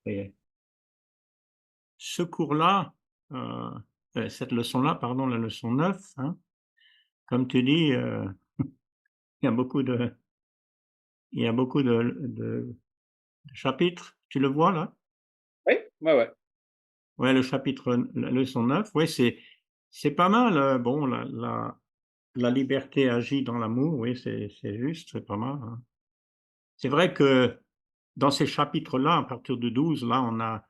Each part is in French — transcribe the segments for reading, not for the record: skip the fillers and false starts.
Et ce cours-là, cette leçon-là, pardon, la leçon 9, hein, comme tu dis, il y a beaucoup de il y a beaucoup de chapitres. Tu le vois là? Oui, ouais, ouais. Ouais, le chapitre la leçon 9. Ouais, c'est pas mal, bon la liberté agit dans l'amour, oui, c'est juste, c'est pas mal, hein. C'est vrai que dans ces chapitres-là, à partir de 12, là, on a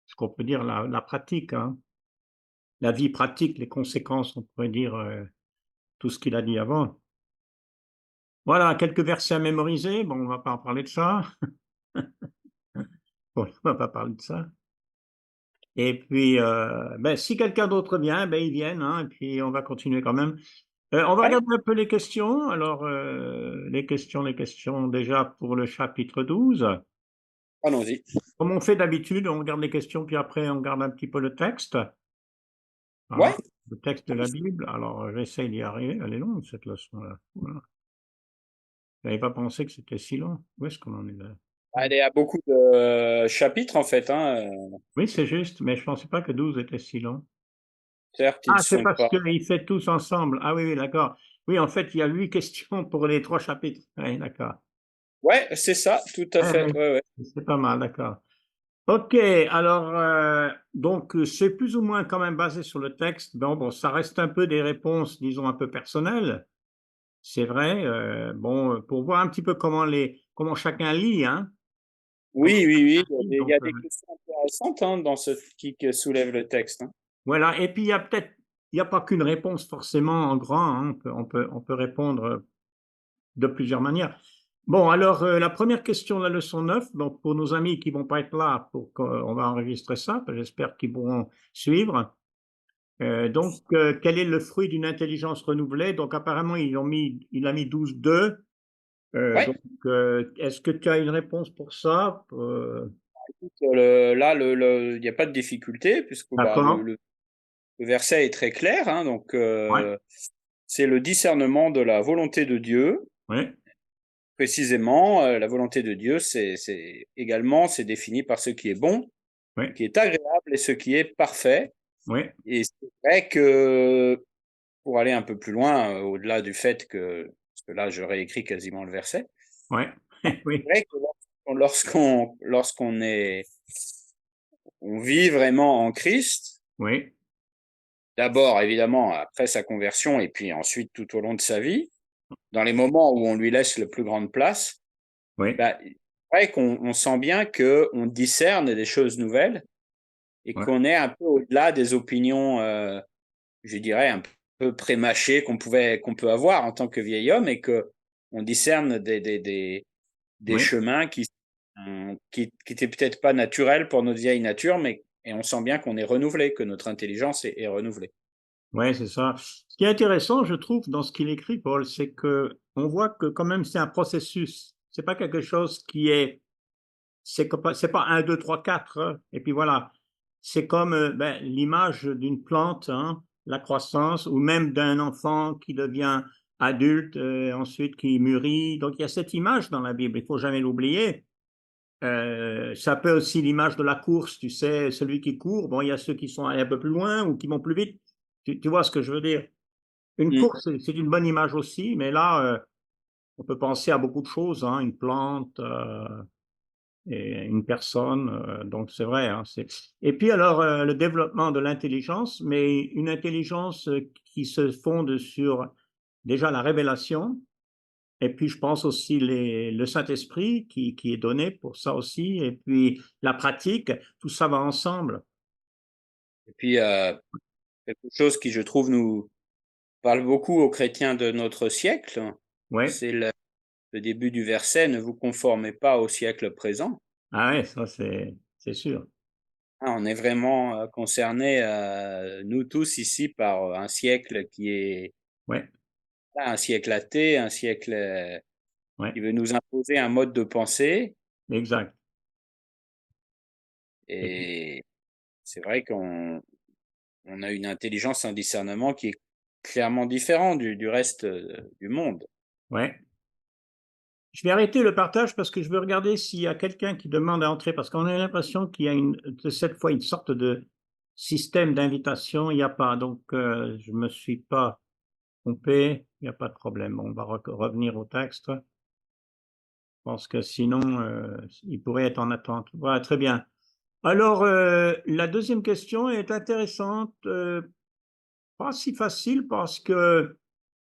ce qu'on peut dire la pratique, hein, la vie pratique, les conséquences, on pourrait dire, tout ce qu'il a dit avant. Voilà, quelques versets à mémoriser. Bon, on va pas en parler de ça. Bon, on va pas parler de ça. Et puis, si quelqu'un d'autre vient, ils viennent, hein, et puis on va continuer quand même. On va Ouais, regarder un peu les questions. Alors, les questions déjà pour le chapitre 12. allons-y. Comme on fait d'habitude, on regarde les questions, puis après on regarde un petit peu le texte, hein, Ouais, le texte de la Bible. Alors, j'essaye d'y arriver. Elle est longue cette leçon-là. Voilà. J'avais pas pensé que c'était si long. Où est-ce qu'on en est là? il y a beaucoup de chapitres en fait, hein. Oui, c'est juste, mais je pensais pas que 12 était si long. Certes, ils Ah, c'est sont parce pas. qu'ils fait tous ensemble. Ah oui, oui, d'accord. Oui, en fait, il y a 8 questions pour les 3 chapitres. Oui, d'accord. Ouais, c'est ça, tout à Ouais, fait. Ouais, ouais. ouais, c'est pas mal, d'accord. OK, alors, donc, c'est plus ou moins quand même basé sur le texte. Bon, ça reste un peu des réponses, disons, un peu personnelles. C'est vrai, bon, pour voir un petit peu comment chacun lit, hein, comment Oui, oui, oui. chacun lit, Il y donc, a des questions intéressantes hein, dans ce qui soulève le texte. Hein. voilà. Et puis il y a pas qu'une réponse forcément en grand, hein, on peut répondre, de plusieurs manières. Bon, alors, la première question de la leçon 9, donc pour nos amis qui vont pas être là, pour qu'on va enregistrer ça, j'espère qu'ils pourront suivre. Donc, quel est le fruit d'une intelligence renouvelée? Donc apparemment, il a mis 12,2. Ouais. Donc, est-ce que tu as une réponse pour ça? Là, il n'y a pas de difficulté puisque bah, D'accord. le verset est très clair. Hein, donc, Ouais, c'est le discernement de la volonté de Dieu. ouais, Précisément, la volonté de Dieu, c'est défini par ce qui est bon, ce ouais, qui est agréable et ce qui est parfait. ouais, Et c'est vrai que pour aller un peu plus loin, au-delà du fait que, parce que là, je réécris quasiment le verset, ouais, c'est oui, vrai que on vit vraiment en Christ, oui, d'abord d'abord évidemment après sa conversion et puis ensuite tout au long de sa vie, dans les moments où on lui laisse le plus grande place, oui, bah, c'est vrai qu'on sent bien que on discerne des choses nouvelles et ouais, qu'on est un peu au-delà des opinions, je dirais un peu prémâchées qu'on peut avoir en tant que vieil homme et que on discerne des oui. chemins qui étaient peut-être pas naturels pour notre vieille nature, mais et on sent bien qu'on est renouvelé, que notre intelligence est renouvelée. Ouais, c'est ça. Ce qui est intéressant, je trouve, dans ce qu'il écrit, Paul, c'est que on voit que quand même c'est un processus. C'est pas quelque chose qui est, c'est pas un, 2, 3, 4, hein, et puis voilà. C'est comme l'image d'une plante, hein, la croissance, ou même d'un enfant qui devient adulte, ensuite qui mûrit. Donc il y a cette image dans la Bible, il faut jamais l'oublier. Ça peut aussi l'image de la course, tu sais, celui qui court. Bon, il y a ceux qui sont allés un peu plus loin ou qui vont plus vite. Tu vois ce que je veux dire? Une Mm. course, c'est une bonne image aussi, mais là, on peut penser à beaucoup de choses, hein, une plante, et une personne, donc c'est vrai, hein, et puis alors, le développement de l'intelligence, mais une intelligence, qui se fonde sur déjà la révélation, et puis je pense aussi le Saint-Esprit qui est donné pour ça aussi, et puis la pratique, tout ça va ensemble. Et puis, quelque chose qui, je trouve, nous parle beaucoup aux chrétiens de notre siècle, Ouais. c'est le début du verset, ne vous conformez pas au siècle présent. Ah ouais, ça c'est sûr. Hein, on est vraiment concernés, nous tous ici, par un siècle qui est Ouais, voilà, un siècle athée, un siècle ouais, qui veut nous imposer un mode de pensée. exact. Et puis Et c'est vrai on a une intelligence, un discernement qui est clairement différent du reste du monde. ouais. je vais arrêter le partage parce que je veux regarder s'il y a quelqu'un qui demande à entrer, parce qu'on a l'impression qu'il y a cette fois une sorte de système d'invitation. Il n'y a pas, donc je ne me suis pas trompé, il n'y a pas de problème. On va revenir au texte, parce que sinon, il pourrait être en attente. Voilà, très bien. Alors, la deuxième question est intéressante, pas si facile, parce que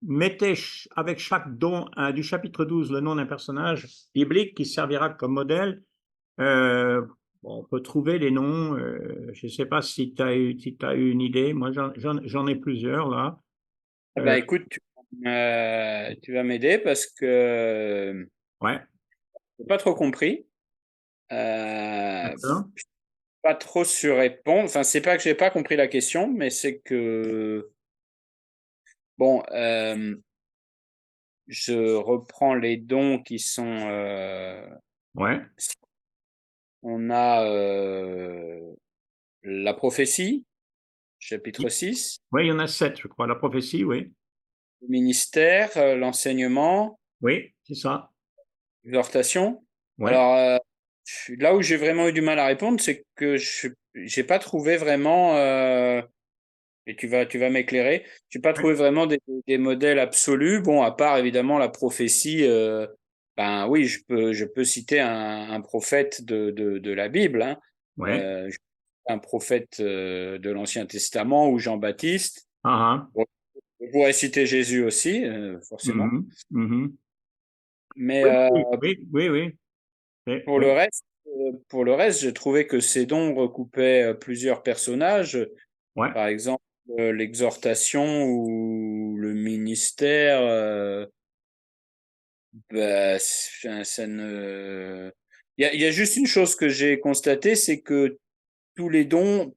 mettez avec chaque don du chapitre 12 le nom d'un personnage biblique qui servira comme modèle. On peut trouver les noms. Je ne sais pas si tu as eu une idée. Moi, j'en ai plusieurs là. Eh ben, écoute, tu vas m'aider parce que Ouais, j'ai pas trop compris. Euh, d'accord. Pas trop sur répondre. Enfin, c'est pas que j'ai pas compris la question, mais c'est que bon, je reprends les dons qui sont. Ouais. On a la prophétie, chapitre 6, Oui, il y en a 7, je crois. La prophétie, oui. le ministère, l'enseignement, Oui, c'est ça. l'exhortation. Ouais, Alors là où j'ai vraiment eu du mal à répondre, c'est que je j'ai pas trouvé vraiment. Et tu vas m'éclairer. J'ai pas ouais, trouvé vraiment des modèles absolus. Bon, à part évidemment la prophétie. Ben oui, je peux citer un prophète de la Bible. Hein. ouais. Un prophète de l'Ancien Testament ou Jean-Baptiste. Ah, ah. Bon, je pourrais citer Jésus aussi, forcément. Mhm, mhm. Mais Oui, oui, oui, oui, oui. Oui, oui. pour le reste, j'ai trouvé que ces dons recoupaient plusieurs personnages. Ouais. Par exemple, l'exhortation ou le ministère, bah, ça ne. Il y a juste une chose que j'ai constatée, c'est que tous les dons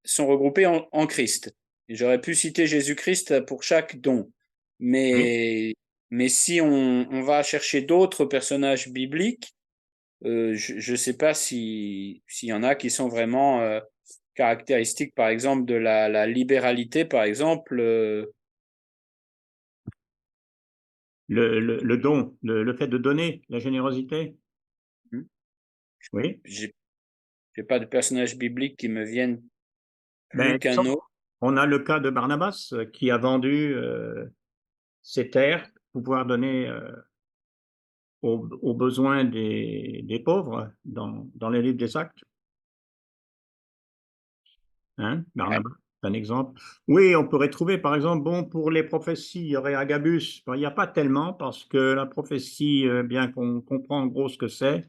sont regroupés en Christ. Et j'aurais pu citer Jésus-Christ pour chaque don, Oui. mais si on va chercher d'autres personnages bibliques, je ne sais pas s'il y en a qui sont vraiment caractéristiques, par exemple, de la libéralité, par exemple. Le don, le fait de donner, la générosité. Hmm, Oui. j'ai pas de personnages bibliques qui me viennent plus Ben, qu'un autre. on a le cas de Barnabas qui a vendu ses terres pour pouvoir donner aux besoins des pauvres dans les livres des Actes. Hein, Ouais. Barnabas, c'est un exemple. Oui, on pourrait trouver, par exemple, bon, pour les prophéties, il y aurait Agabus. Bon, il n'y a pas tellement parce que la prophétie, bien qu'on comprend en gros ce que c'est,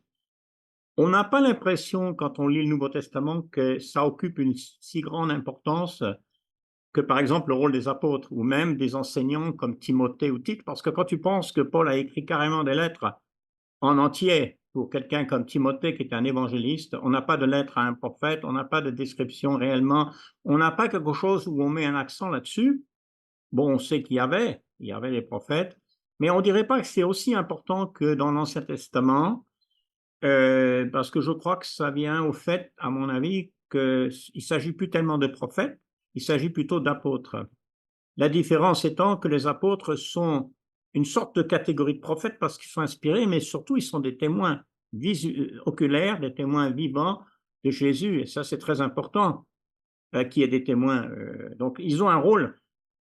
on n'a pas l'impression, quand on lit le Nouveau Testament, que ça occupe une si grande importance que, par exemple, le rôle des apôtres ou même des enseignants comme Timothée ou Tite, parce que quand tu penses que Paul a écrit carrément des lettres en entier pour quelqu'un comme Timothée qui est un évangéliste, on n'a pas de lettre à un prophète, on n'a pas de description réellement, on n'a pas quelque chose où on met un accent là-dessus. Bon, on sait il y avait les prophètes, mais on ne dirait pas que c'est aussi important que dans l'Ancien Testament, parce que je crois que ça vient au fait, à mon avis, qu'il ne s'agit plus tellement de prophètes, il s'agit plutôt d'apôtres. La différence étant que les apôtres sont une sorte de catégorie de prophètes parce qu'ils sont inspirés, mais surtout ils sont des témoins oculaires, des témoins vivants de Jésus. Et ça, c'est très important qu'il y ait des témoins. Donc, ils ont un rôle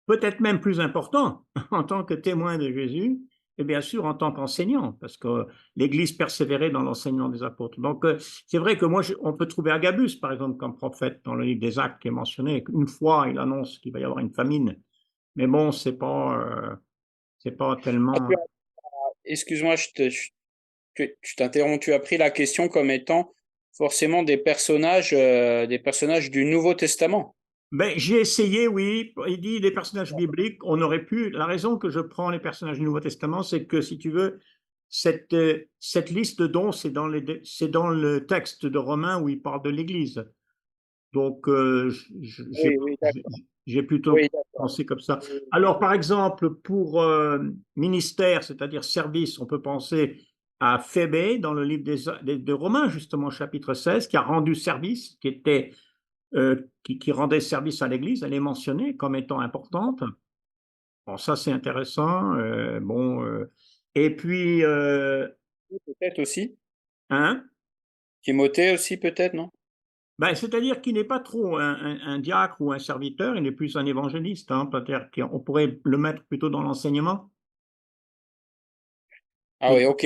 peut-être même plus important en tant que témoins de Jésus et bien sûr en tant qu'enseignants, parce que l'Église persévérait dans l'enseignement des apôtres. Donc, c'est vrai que moi, on peut trouver Agabus, par exemple, comme prophète dans le livre des Actes qui est mentionné. Une fois, il annonce qu'il va y avoir une famine, mais bon, c'est pas tellement. Excuse-moi, je t'interromps. Tu as pris la question comme étant forcément des personnages du Nouveau Testament. Ben, j'ai essayé, oui. Il dit des personnages bibliques. On aurait pu. La raison que je prends les personnages du Nouveau Testament, c'est que si tu veux, cette liste de dons, c'est dans le texte de Romains où il parle de l'Église. Donc, Oui, oui, d'accord. j'ai plutôt Oui, d'accord. pensé comme ça. Alors, par exemple, pour ministère, c'est-à-dire service, on peut penser à Phébé dans le livre de Romains, justement, chapitre 16, qui a rendu service, qui rendait service à l'Église. Elle est mentionnée comme étant importante. Bon, ça, c'est intéressant. Bon, Et puis, Peut-être aussi. hein, Timothée aussi, peut-être, non? ben, c'est-à-dire qu'il n'est pas trop un diacre ou un serviteur, il est plus un évangéliste, hein, peut-être qu'on pourrait le mettre plutôt dans l'enseignement. Ah oui, ok.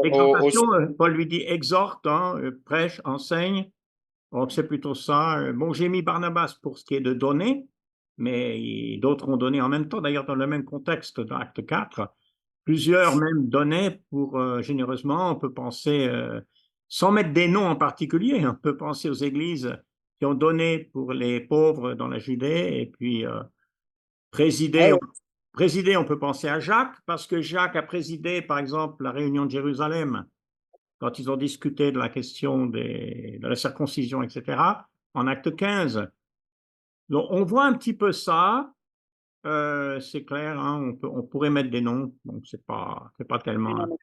L'exhortation, Paul lui dit exhorte, hein, prêche, enseigne. Donc c'est plutôt ça. Bon, j'ai mis Barnabas pour ce qui est de donner, mais d'autres ont donné en même temps, d'ailleurs dans le même contexte dans Acte 4. Plusieurs même donnaient pour généreusement. On peut penser, sans mettre des noms en particulier, on peut penser aux églises qui ont donné pour les pauvres dans la Judée et puis Ah présidé, oui. présidé, on peut penser à Jacques, parce que Jacques a présidé, par exemple, la réunion de Jérusalem quand ils ont discuté de la question de la circoncision, etc., en acte 15. Donc, on voit un petit peu ça, c'est clair, hein, on pourrait mettre des noms, donc c'est pas Oui, tellement. non,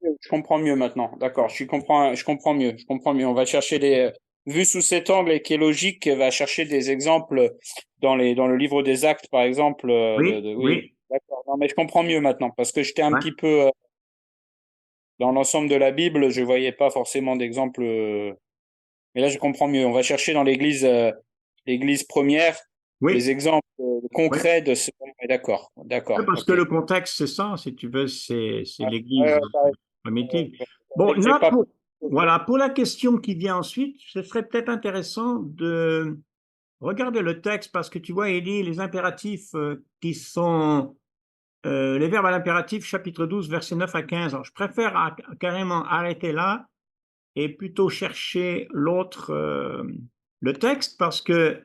mais je comprends mieux maintenant. D'accord, je comprends mieux. Je comprends mieux. On va chercher vu sous cet angle et qui est logique, va chercher des exemples dans le livre des Actes, par exemple. Oui, Oui, oui, d'accord. Non, mais je comprends mieux maintenant parce que j'étais un ouais. petit peu dans l'ensemble de la Bible, je voyais pas forcément d'exemple. Mais là, je comprends mieux. On va chercher dans l'Église première Oui, des exemples oui. concrets de ce. Ouais, d'accord, Oui, d'accord, parce que ok. le contexte, c'est ça, si tu veux, c'est Ouais, l'Église ouais, primitive. Bon, c'est là, pas. voilà, pour la question qui vient ensuite, ce serait peut-être intéressant de regarder le texte, parce que tu vois, il dit les impératifs qui sont les verbes à l'impératif, chapitre 12, versets 9 à 15. Alors, je préfère carrément arrêter là et plutôt chercher l'autre, le texte, parce que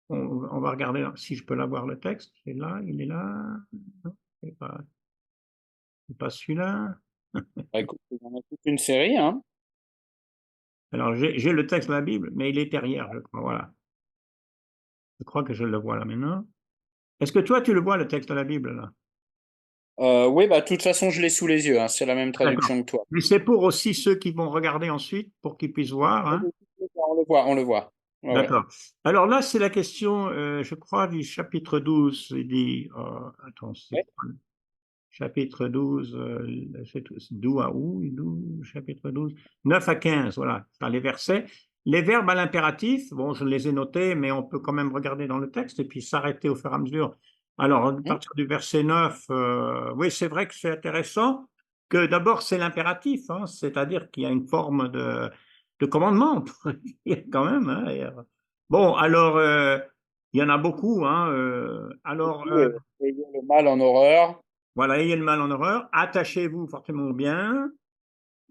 on va regarder si je peux l'avoir le texte. C'est là, il est là. Non, c'est pas celui-là. Bah, écoute, il y en a toute une série, hein. Alors, j'ai le texte de la Bible, mais il est derrière, je crois. Voilà. Je crois que je le vois là maintenant. Est-ce que toi, tu le vois, le texte de la Bible, là? Oui, bah, de toute façon, je l'ai sous les yeux, hein. C'est la même D'accord. traduction que toi. Mais c'est pour aussi ceux qui vont regarder ensuite, pour qu'ils puissent voir, Ah, hein. on le voit, on le voit. Ouais, ouais. D'accord. Alors là, c'est la question, je crois, du chapitre 12. Il dit, attends, c'est Ouais. quoi chapitre 12, c'est d'où à où, chapitre 12, 9 à 15, voilà, dans les versets. Les verbes à l'impératif, bon, je les ai notés, mais on peut quand même regarder dans le texte et puis s'arrêter au fur et à mesure. Alors, à Hmm. partir du verset 9, oui, c'est vrai que c'est intéressant que d'abord c'est l'impératif, hein, c'est-à-dire qu'il y a une forme de commandement, on pourrait dire quand même, hein, bon, alors, il y en a beaucoup, hein, alors, Oui, ayez le mal en horreur. voilà, ayez le mal en horreur, attachez-vous fortement bien,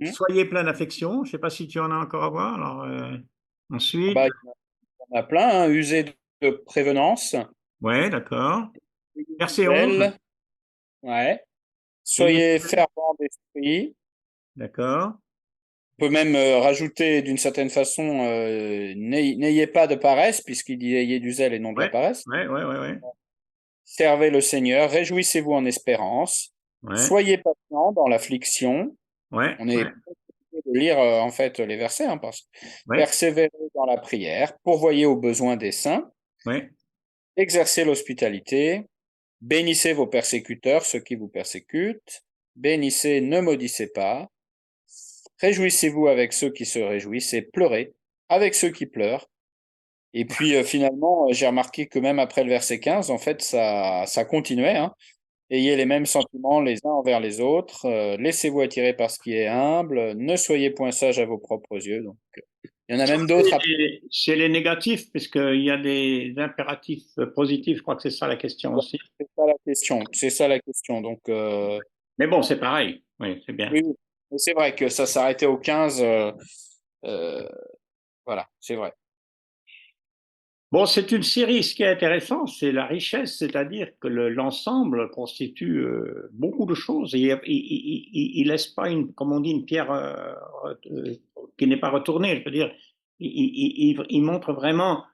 Hmm. soyez plein d'affection. Je ne sais pas si tu en as encore à voir. Alors, Ah ensuite, bah, il y en a plein, hein. Usez de prévenance. ouais, d'accord. Ayez du Verset 11, zèle. Ouais. ayez, Soyez fervent d'esprit. d'accord. On peut même rajouter d'une certaine façon, n'ayez pas de paresse, puisqu'il dit ayez du zèle et non de la Ouais, paresse. ouais, ouais, ouais, ouais, Servez le Seigneur, réjouissez-vous en espérance. ouais, Soyez patient dans l'affliction. ouais, On est ouais, de lire en fait les versets, hein, ouais, persévérez dans la prière, pourvoyez aux besoins des saints, ouais. exercez l'hospitalité, bénissez vos persécuteurs, ceux qui vous persécutent, bénissez, ne maudissez pas, réjouissez-vous avec ceux qui se réjouissent et pleurez avec ceux qui pleurent. Et puis finalement, j'ai remarqué que même après le verset 15, en fait, ça continuait, hein. Ayez les mêmes sentiments les uns envers les autres, laissez-vous attirer par ce qui est humble, ne soyez point sages à vos propres yeux. Donc, il y en a Ça, même d'autres après. c'est les négatifs, puisqu'il y a des impératifs positifs. Je crois que c'est ça la question aussi. C'est ça la question. C'est ça la question. Donc, Mais bon, c'est pareil. Oui, c'est bien. oui, oui. Mais c'est vrai que ça s'arrêtait au 15. Euh, voilà, c'est vrai. Bon, c'est une série. Ce qui est intéressant, c'est la richesse, c'est-à-dire que l'ensemble constitue beaucoup de choses. Et il laisse pas une, comme on dit, une pierre qui n'est pas retournée. Je veux dire, il montre vraiment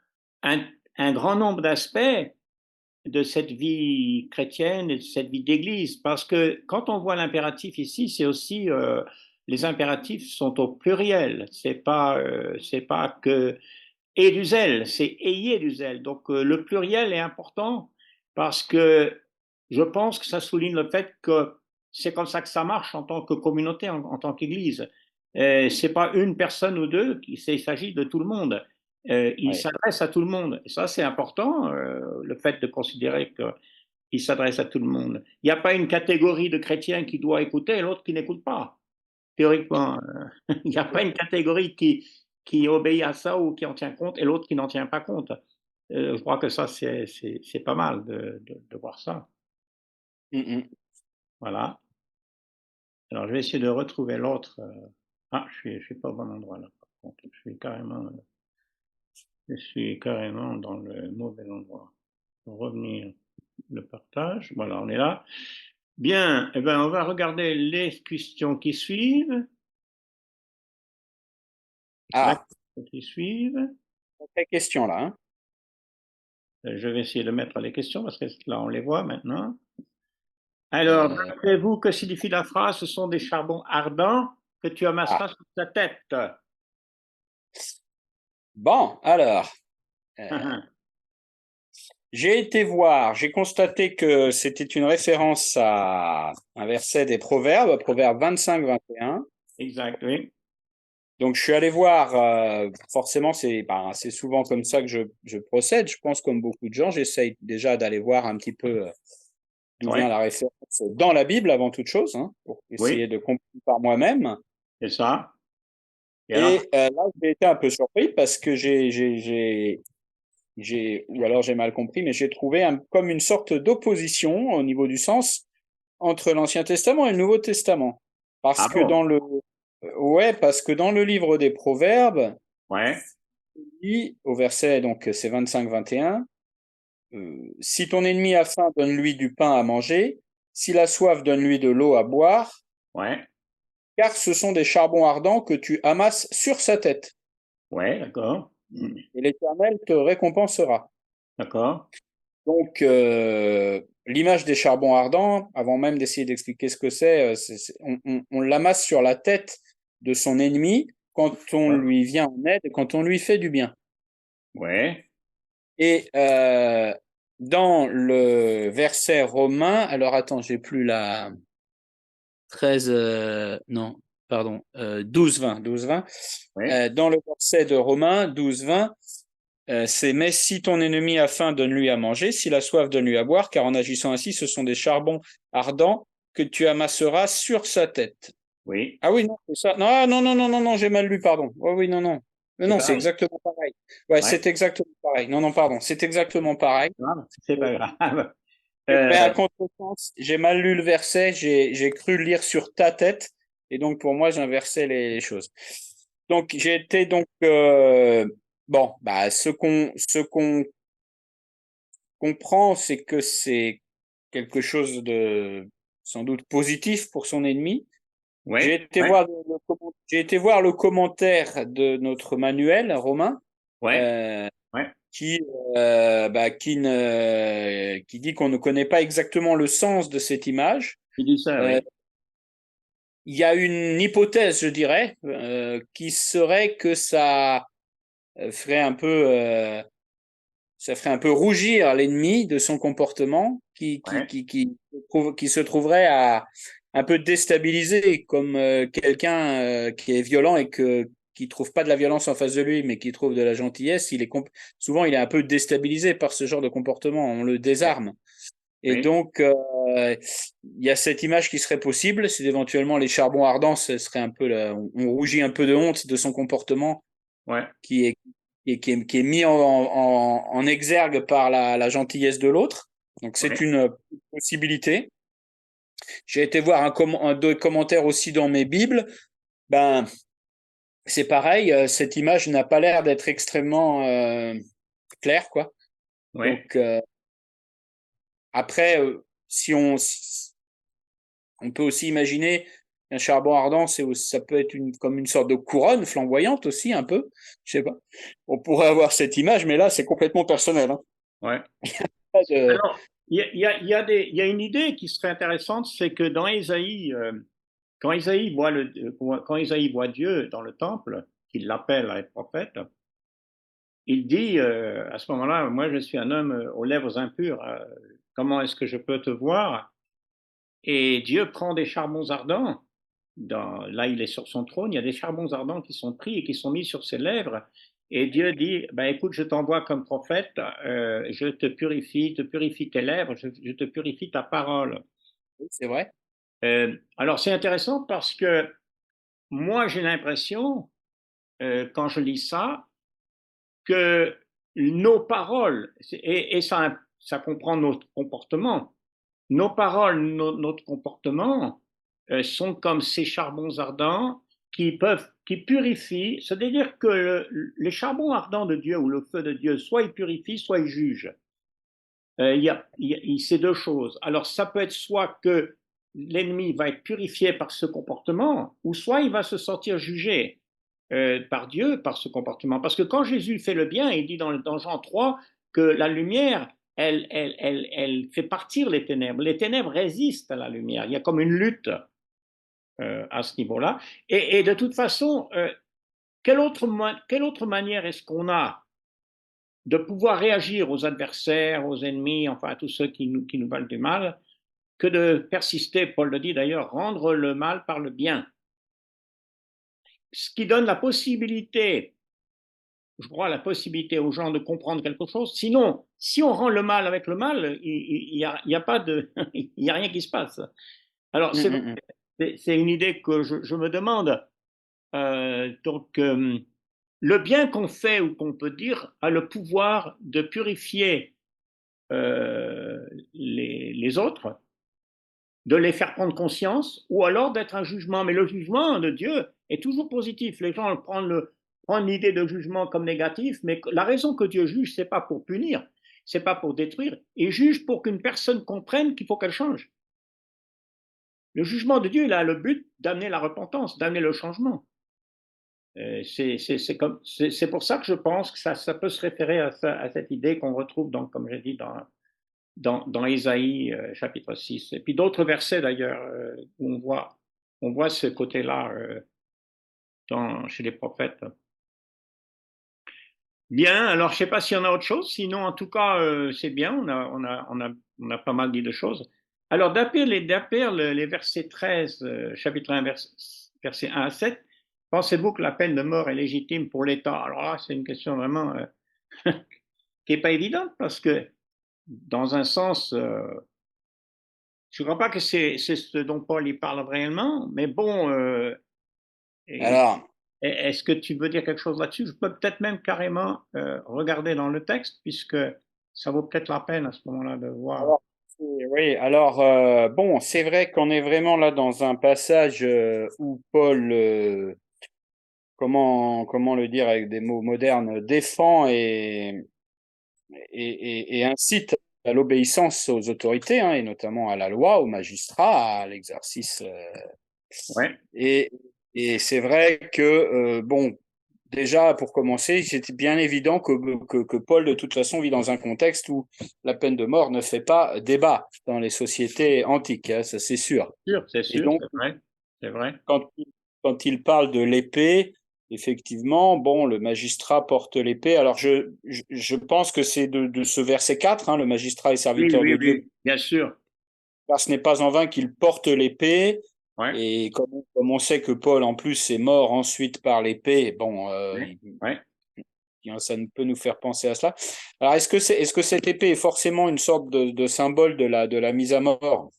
un, un grand nombre d'aspects de cette vie chrétienne et de cette vie d'église. Parce que quand on voit l'impératif ici, c'est aussi les impératifs sont au pluriel. C'est pas que et du zèle, c'est ayez du zèle. Donc le pluriel est important parce que je pense que ça souligne le fait que c'est comme ça que ça marche en tant que communauté, en tant qu'Église. C'est pas une personne ou deux, il s'agit de tout le monde. Il Ouais. s'adresse à tout le monde. Et ça, c'est important, le fait de considérer qu'il s'adresse à tout le monde. Il n'y a pas une catégorie de chrétiens qui doit écouter et l'autre qui n'écoute pas. Théoriquement, il n'y a pas une catégorie qui obéit à ça ou qui en tient compte et l'autre qui n'en tient pas compte. Je crois que ça, c'est pas mal de voir ça. Mm, Voilà. Alors, je vais essayer de retrouver l'autre. Ah, je suis pas au bon endroit là, par contre. Je suis carrément dans le mauvais endroit. Pour revenir le partage. Voilà, on est là. Bien, eh ben, on va regarder les questions qui suivent. La Ah, question qui suivent. sacrée question là, hein. Je vais essayer de mettre les questions parce que là, on les voit maintenant. Alors, Euh, d'après vous, que signifie la phrase? Ce sont des charbons ardents que tu ah. amasseras sur ta tête. Bon, alors, j'ai été voir, j'ai constaté que c'était une référence à un verset des Proverbes, Proverbe 25-21. Exact, oui. Donc, je suis allé voir, forcément, c'est souvent comme ça que je procède. Je pense, comme beaucoup de gens, j'essaye déjà d'aller voir un petit peu d'où Oui, vient la référence dans la Bible avant toute chose, hein, pour oui, essayer de comprendre par moi-même. c'est ça. Et alors, Et là, j'ai été un peu surpris parce que ou alors j'ai mal compris, mais j'ai trouvé comme une sorte d'opposition au niveau du sens entre l'Ancien Testament et le Nouveau Testament. Parce ah que bon? ouais, parce que dans le livre des Proverbes, Ouais, il, au verset, donc c'est 25-21, si ton ennemi a faim, donne-lui du pain à manger, s'il a soif, donne-lui de l'eau à boire, ouais, car ce sont des charbons ardents que tu amasses sur sa tête, ouais, d'accord. et l'Éternel te récompensera. D'accord. Donc, l'image des charbons ardents, avant même d'essayer d'expliquer ce que c'est, on l'amasse sur la tête de son ennemi quand on Ouais, lui vient en aide, quand on lui fait du bien. ouais, Et dans le verset romain, alors attends, j'ai plus la 13, non, pardon, 12-20, ouais, dans le verset de Romains 12-20, c'est mais si ton ennemi a faim, donne-lui à manger, s'il a soif, donne-lui à boire, car en agissant ainsi, ce sont des charbons ardents que tu amasseras sur sa tête. oui. Ah oui, non, c'est ça. Non, ah, non, non, non, non, non, j'ai mal lu, pardon. Oui, oui, non, non. Mais C'est non, c'est pareil. exactement pareil. Ouais, Ouais, c'est exactement pareil. Non, non, pardon, c'est exactement pareil. c'est pas grave. Mais à Euh, contresens, j'ai mal lu le verset, j'ai cru lire sur ta tête, et donc pour moi, j'inversais les choses. Donc j'ai été donc bon, bah ce qu'on comprend, c'est que c'est quelque chose de sans doute positif pour son ennemi. ouais, ouais, J'ai été voir le commentaire de notre manuel romain ouais, euh, ouais. qui qui dit qu'on ne connaît pas exactement le sens de cette image. Il dit ça, Euh, oui. il y a une hypothèse, je dirais, qui serait que ferait un peu ça ferait un peu rougir l'ennemi de son comportement, Ouais, qui se trouverait à un peu déstabiliser, comme quelqu'un qui est violent et qui trouve pas de la violence en face de lui, mais qui trouve de la gentillesse. Souvent il est un peu déstabilisé par ce genre de comportement. On le ouais, désarme. Et oui, donc il y a cette image qui serait possible, c'est éventuellement les charbons ardents, ce serait un peu on rougit un peu de honte de son comportement ouais, qui est, qui est mis en exergue par la gentillesse de l'autre. Donc c'est ouais, une possibilité. J'ai été voir d'autres commentaires aussi dans mes Bibles. Ben, c'est pareil, cette image n'a pas l'air d'être extrêmement claire, quoi. ouais. Donc après, on peut aussi imaginer un charbon ardent, ça peut être comme une sorte de couronne flamboyante aussi, un peu. Je sais pas. On pourrait avoir cette image, mais là, c'est complètement personnel, hein. Ouais. Pas de- Alors, il y a une idée qui serait intéressante, c'est que dans Ésaïe, quand Ésaïe voit Dieu dans le temple, qu'il l'appelle à être prophète, il dit à ce moment-là, moi je suis un homme aux lèvres impures, comment est-ce que je peux te voir? Et Dieu prend des charbons ardents. Là, il est sur son trône. Il y a des charbons ardents qui sont pris et qui sont mis sur ses lèvres. Et Dieu dit, ben, écoute, je t'envoie comme prophète, je te purifie tes lèvres, je te purifie ta parole. C'est vrai. Alors, c'est intéressant parce que moi, j'ai l'impression, quand je lis ça, que nos paroles, et ça comprend notre comportement, nos paroles, notre comportement sont comme ces charbons ardents qui purifient, c'est-à-dire que les charbons ardents de Dieu ou le feu de Dieu, soit ils purifient, soit ils jugent. Il y a, c'est deux choses. Alors ça peut être soit que l'ennemi va être purifié par ce comportement, ou soit il va se sentir jugé par Dieu par ce comportement. Parce que quand Jésus fait le bien, il dit dans Jean 3 que la lumière, elle fait partir les ténèbres. Les ténèbres résistent à la lumière. Il y a comme une lutte à ce niveau-là. Et de toute façon, quelle autre manière est-ce qu'on a de pouvoir réagir aux adversaires, aux ennemis, enfin à tous ceux qui nous veulent du mal, que de persister, Paul le dit d'ailleurs, rendre le mal par le bien. Ce qui donne la possibilité, je crois, la possibilité aux gens de comprendre quelque chose. Sinon, si on rend le mal avec le mal, il y a pas de, il y a rien qui se passe. Alors, c'est une idée que je me demande. Donc, le bien qu'on fait ou qu'on peut dire a le pouvoir de purifier les autres, de les faire prendre conscience, ou alors d'être un jugement. Mais le jugement de Dieu est toujours positif. Les gens prennent l'idée de jugement comme négatif, mais la raison que Dieu juge, c'est pas pour punir, c'est pas pour détruire, il juge pour qu'une personne comprenne qu'il faut qu'elle change. Le jugement de Dieu, il a le but d'amener la repentance, d'amener le changement. C'est pour ça que je pense que ça peut se référer à cette idée qu'on retrouve, donc, comme j'ai dit, dans Ésaïe chapitre 6. Et puis d'autres versets d'ailleurs, où on voit ce côté-là chez les prophètes. Bien, alors je ne sais pas s'il y en a autre chose, sinon en tout cas, c'est bien, on a pas mal dit de choses. Alors d'après les versets 13, chapitre 1, versets 1 à 7, pensez-vous que la peine de mort est légitime pour l'État? Alors là, c'est une question vraiment qui n'est pas évidente parce que, dans un sens, je ne crois pas que c'est ce dont Paul y parle réellement, mais bon, Alors, est-ce que tu veux dire quelque chose là-dessus? Je peux peut-être même carrément regarder dans le texte, puisque ça vaut peut-être la peine à ce moment-là de voir. oui, alors bon, c'est vrai qu'on est vraiment là dans un passage où Paul, comment le dire avec des mots modernes, défend et incite à l'obéissance aux autorités, hein, et notamment à la loi, aux magistrats, à l'exercice. Ouais, Et, et c'est vrai que, bon, déjà, pour commencer, c'était bien évident que Paul, de toute façon, vit dans un contexte où la peine de mort ne fait pas débat dans les sociétés antiques, hein, ça c'est sûr. c'est Et sûr, donc, c'est vrai, c'est vrai. quand, quand il parle de l'épée, effectivement, bon, le magistrat porte l'épée. Alors, je pense que c'est de ce verset 4, hein, le magistrat est Oui, serviteur oui, de Dieu, oui, bien sûr. car ce n'est pas en vain qu'il porte l'épée. Ouais, Et comme on sait que Paul, en plus, est mort ensuite par l'épée, bon, ouais, ouais. ça ne peut nous faire penser à cela. Alors, est-ce que cette épée est forcément une sorte de symbole de la mise à mort?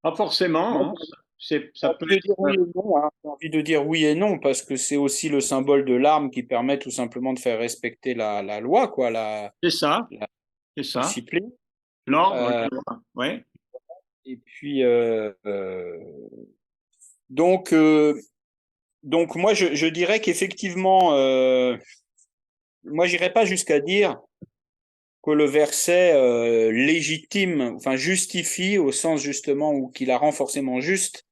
Pas Moi, forcément, hein. j'ai Ça peut envie de dire être. oui et non, hein. J'ai envie de dire oui et non, parce que c'est aussi le symbole de l'arme qui permet tout simplement de faire respecter la loi, quoi, C'est ça, la c'est ça. discipline. L'ordre, Euh, la loi. Ouais. et puis, donc, donc moi, je dirais qu'effectivement, moi, j'irais pas jusqu'à dire que le verset légitime, enfin justifie au sens justement où qu'il la rend forcément juste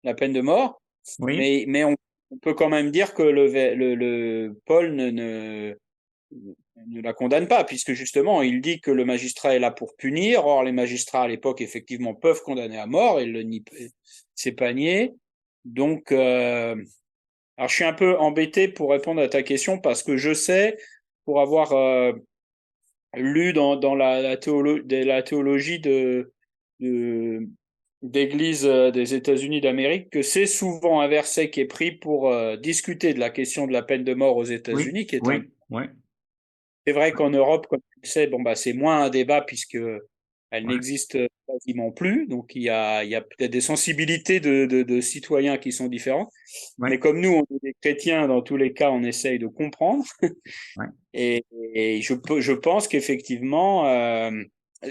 la peine de mort, Oui, mais on peut quand même dire que le Paul ne la condamne pas, puisque justement il dit que le magistrat est là pour punir. Or les magistrats à l'époque effectivement peuvent condamner à mort, et le nie, c'est pas nié. Donc alors je suis un peu embêté pour répondre à ta question parce que je sais, pour avoir lu dans la théologie de, d'Église des États-Unis d'Amérique que c'est souvent un verset qui est pris pour discuter de la question de la peine de mort aux Oui, États-Unis, qui est un. oui, oui, C'est vrai qu'en Europe, comme tu le sais, bon bah c'est moins un débat puisque elle ouais, n'existe quasiment plus. Donc il y a peut-être des sensibilités de citoyens qui sont différentes. Mais ouais, comme nous, on est des chrétiens, dans tous les cas, on essaye de comprendre. ouais. Et je pense qu'effectivement,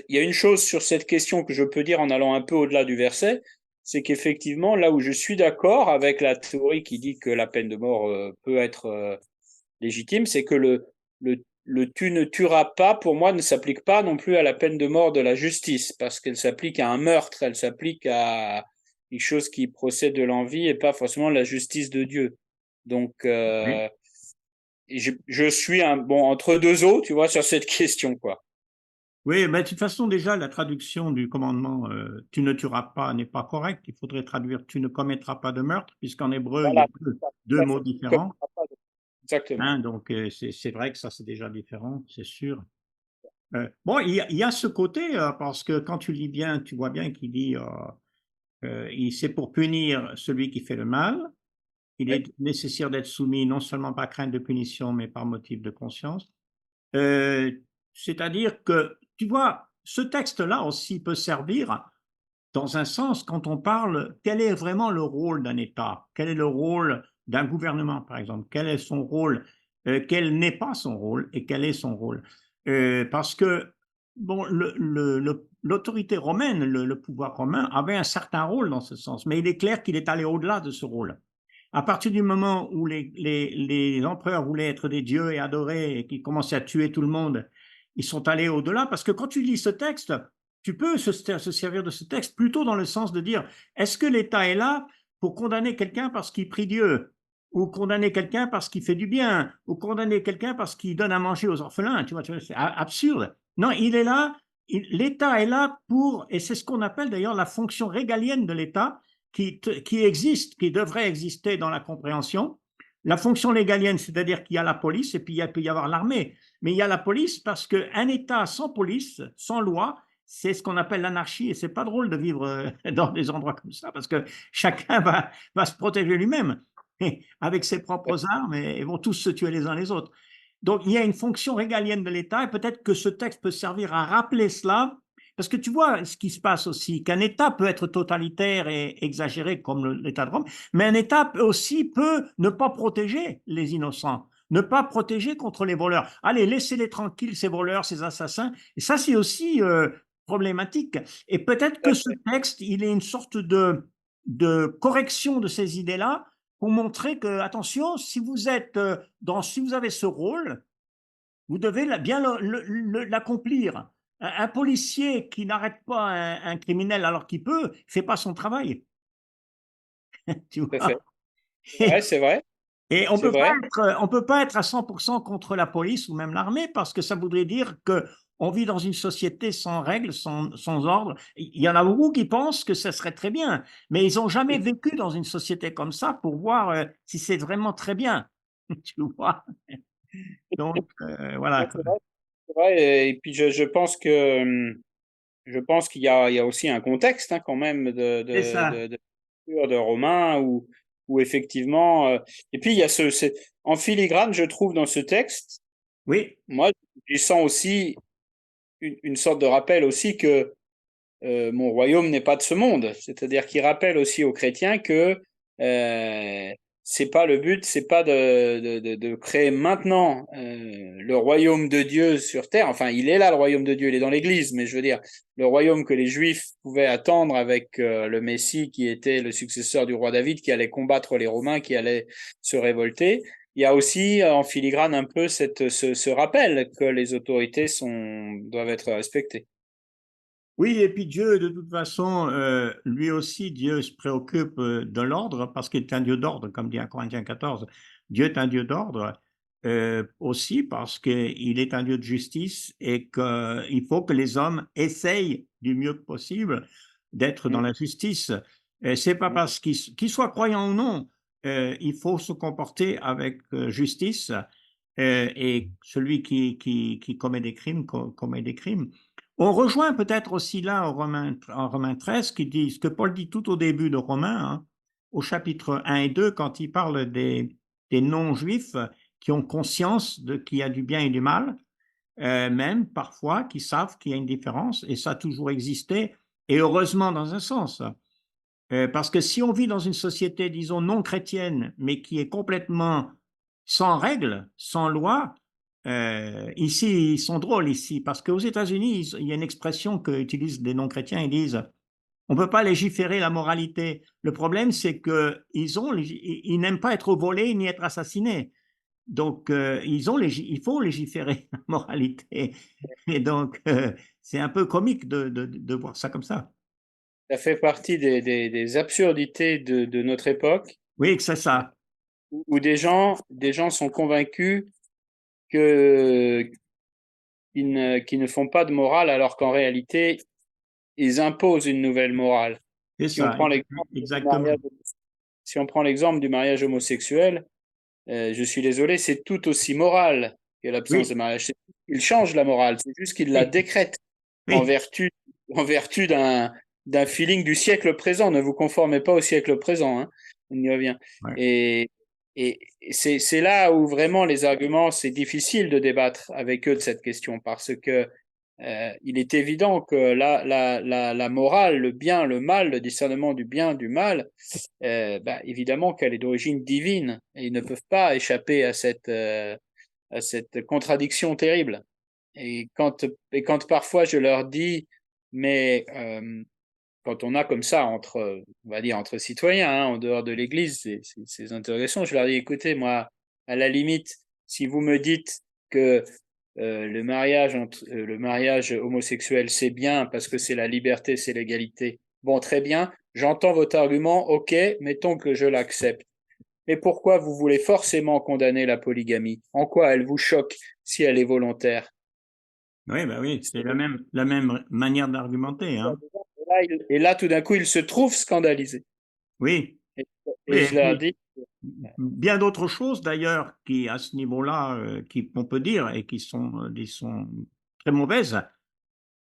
il y a une chose sur cette question que je peux dire en allant un peu au-delà du verset, c'est qu'effectivement, là où je suis d'accord avec la théorie qui dit que la peine de mort peut être légitime, c'est que le tu ne tueras pas, pour moi, ne s'applique pas non plus à la peine de mort de la justice, parce qu'elle s'applique à un meurtre, elle s'applique à quelque chose qui procède de l'envie et pas forcément la justice de Dieu. Donc, Oui. je suis un bon entre deux eaux, tu vois, sur cette question, quoi. Oui, mais de toute façon, déjà, la traduction du commandement tu ne tueras pas n'est pas correcte. Il faudrait traduire tu ne commettras pas de meurtre, puisqu'en hébreu, il y a Voilà, deux tout à mots fait. Comme différents. exactement. Hein, donc, c'est vrai que ça, c'est déjà différent, c'est sûr. Bon, il y a ce côté, parce que quand tu lis bien, tu vois bien qu'il dit c'est pour punir celui qui fait le mal. Il Oui, est nécessaire d'être soumis non seulement par crainte de punition, mais par motif de conscience. Euh, C'est-à-dire que, tu vois, ce texte-là aussi peut servir dans un sens quand on parle quel est vraiment le rôle d'un État, quel est le rôle d'un gouvernement, par exemple, quel est son rôle, quel n'est pas son rôle et quel est son rôle. Parce que, bon, l'autorité romaine, le pouvoir romain avait un certain rôle dans ce sens, mais il est clair qu'il est allé au-delà de ce rôle. À partir du moment où les empereurs voulaient être des dieux et adorer et qu'ils commençaient à tuer tout le monde, ils sont allés au-delà parce que quand tu lis ce texte, tu peux se servir de ce texte plutôt dans le sens de dire est-ce que l'État est là pour condamner quelqu'un parce qu'il prie Dieu ou condamner quelqu'un parce qu'il fait du bien ou condamner quelqu'un parce qu'il donne à manger aux orphelins, tu vois c'est absurde. Non, il est là, l'État est là pour, et c'est ce qu'on appelle d'ailleurs la fonction régalienne de l'État, qui existe, qui devrait exister dans la compréhension. La fonction légalienne, c'est-à-dire qu'il y a la police et puis il peut y avoir l'armée. Mais il y a la police parce qu'un État sans police, sans loi, c'est ce qu'on appelle l'anarchie. Et c'est pas drôle de vivre dans des endroits comme ça parce que chacun va se protéger lui-même avec ses propres armes et vont tous se tuer les uns les autres. Donc il y a une fonction régalienne de l'État et peut-être que ce texte peut servir à rappeler cela parce que tu vois ce qui se passe aussi, qu'un État peut être totalitaire et exagéré comme l'État de Rome, mais un État aussi peut ne pas protéger les innocents, ne pas protéger contre les voleurs. Allez, laissez-les tranquilles, ces voleurs, ces assassins. Et ça, c'est aussi problématique. Et peut-être que ce texte, il est une sorte de correction de ces idées-là pour montrer que, attention, si vous êtes si vous avez ce rôle, vous devez bien l'accomplir. Un policier qui n'arrête pas un criminel alors qu'il peut, ne fait pas son travail. Tu tout à fait. vois. C'est vrai, c'est vrai, Et c'est vrai. on peut pas être à 100% contre la police ou même l'armée parce que ça voudrait dire que on vit dans une société sans règles, sans ordre. Il y en a beaucoup qui pensent que ça serait très bien, mais ils n'ont jamais vécu dans une société comme ça pour voir si c'est vraiment très bien. Tu vois. Donc, Ouais, voilà. c'est vrai, c'est vrai. Et puis je pense qu'il y a aussi un contexte hein, quand même C'est ça. de Romains où effectivement et puis il y a c'est en filigrane je trouve dans ce texte Oui, moi je sens aussi une sorte de rappel aussi que mon royaume n'est pas de ce monde. C'est-à-dire qu'il rappelle aussi aux chrétiens que c'est pas le but, c'est pas de créer maintenant le royaume de Dieu sur terre. Enfin, il est là, le royaume de Dieu, il est dans l'Église, mais je veux dire, le royaume que les Juifs pouvaient attendre avec le Messie qui était le successeur du roi David, qui allait combattre les Romains, qui allait se révolter. Il y a aussi en filigrane un peu ce rappel que les autorités doivent être respectées. oui, et puis Dieu, de toute façon, lui aussi, Dieu se préoccupe de l'ordre parce qu'il est un Dieu d'ordre, comme dit 1 Corinthiens 14. Dieu est un Dieu d'ordre aussi parce qu'il est un Dieu de justice et qu'il faut que les hommes essayent du mieux possible d'être dans Mm, la justice. C'est pas mm, parce qu'ils soient croyants ou non, il faut se comporter avec justice et celui qui commet des crimes commet des crimes. On rejoint peut-être aussi là en Romains 13, qui dit, ce que Paul dit tout au début de Romains, hein, au chapitre 1 et 2, quand il parle des non-juifs qui ont conscience qu'il y a du bien et du mal, même parfois qui savent qu'il y a une différence, et ça a toujours existé, et heureusement dans un sens. Parce que si on vit dans une société, disons, non chrétienne, mais qui est complètement sans règles, sans loi, ici, ils sont drôles ici, parce qu'aux États-Unis, il y a une expression qu'utilisent des non-chrétiens, ils disent, on ne peut pas légiférer la moralité. Le problème, c'est qu'ils n'aiment pas être volés ni être assassinés. Donc, il faut légiférer la moralité. Et donc, c'est un peu comique de voir ça comme ça. Ça fait partie des absurdités de notre époque, Oui, c'est ça. où des gens sont convaincus que qu'ils ne font pas de morale, alors qu'en réalité, ils imposent une nouvelle morale. C'est Si on ça, prend l'exemple du exactement. mariage, si on prend l'exemple du mariage homosexuel, je suis désolé, c'est tout aussi moral que l'absence de Oui, mariage. Il change la morale, c'est juste qu'il la oui, décrète en oui, vertu, en vertu d'un feeling du siècle présent. Ne vous conformez pas au siècle présent, hein. On y revient. ouais. Et, et c'est là où vraiment les arguments, c'est difficile de débattre avec eux de cette question parce que il est évident que la morale, le bien, le mal, le discernement du bien, du mal, bah, évidemment qu'elle est d'origine divine et ils ne peuvent pas échapper à cette contradiction terrible. Et quand parfois je leur dis, mais quand on a comme ça entre, on va dire entre citoyens, hein, en dehors de l'Église, ces interrogations, je leur dis, écoutez, moi, à la limite, si vous me dites que le mariage homosexuel c'est bien parce que c'est la liberté, c'est l'égalité, bon, très bien, j'entends votre argument, ok, mettons que je l'accepte. Mais pourquoi vous voulez forcément condamner la polygamie? En quoi elle vous choque si elle est volontaire? Oui, ben oui, c'est la même manière d'argumenter, hein. Et là, tout d'un coup, ils se trouvent scandalisés. Oui, Et, oui, et je et leur puis dis, bien d'autres choses d'ailleurs qui, à ce niveau-là, on peut dire et qui sont très mauvaises.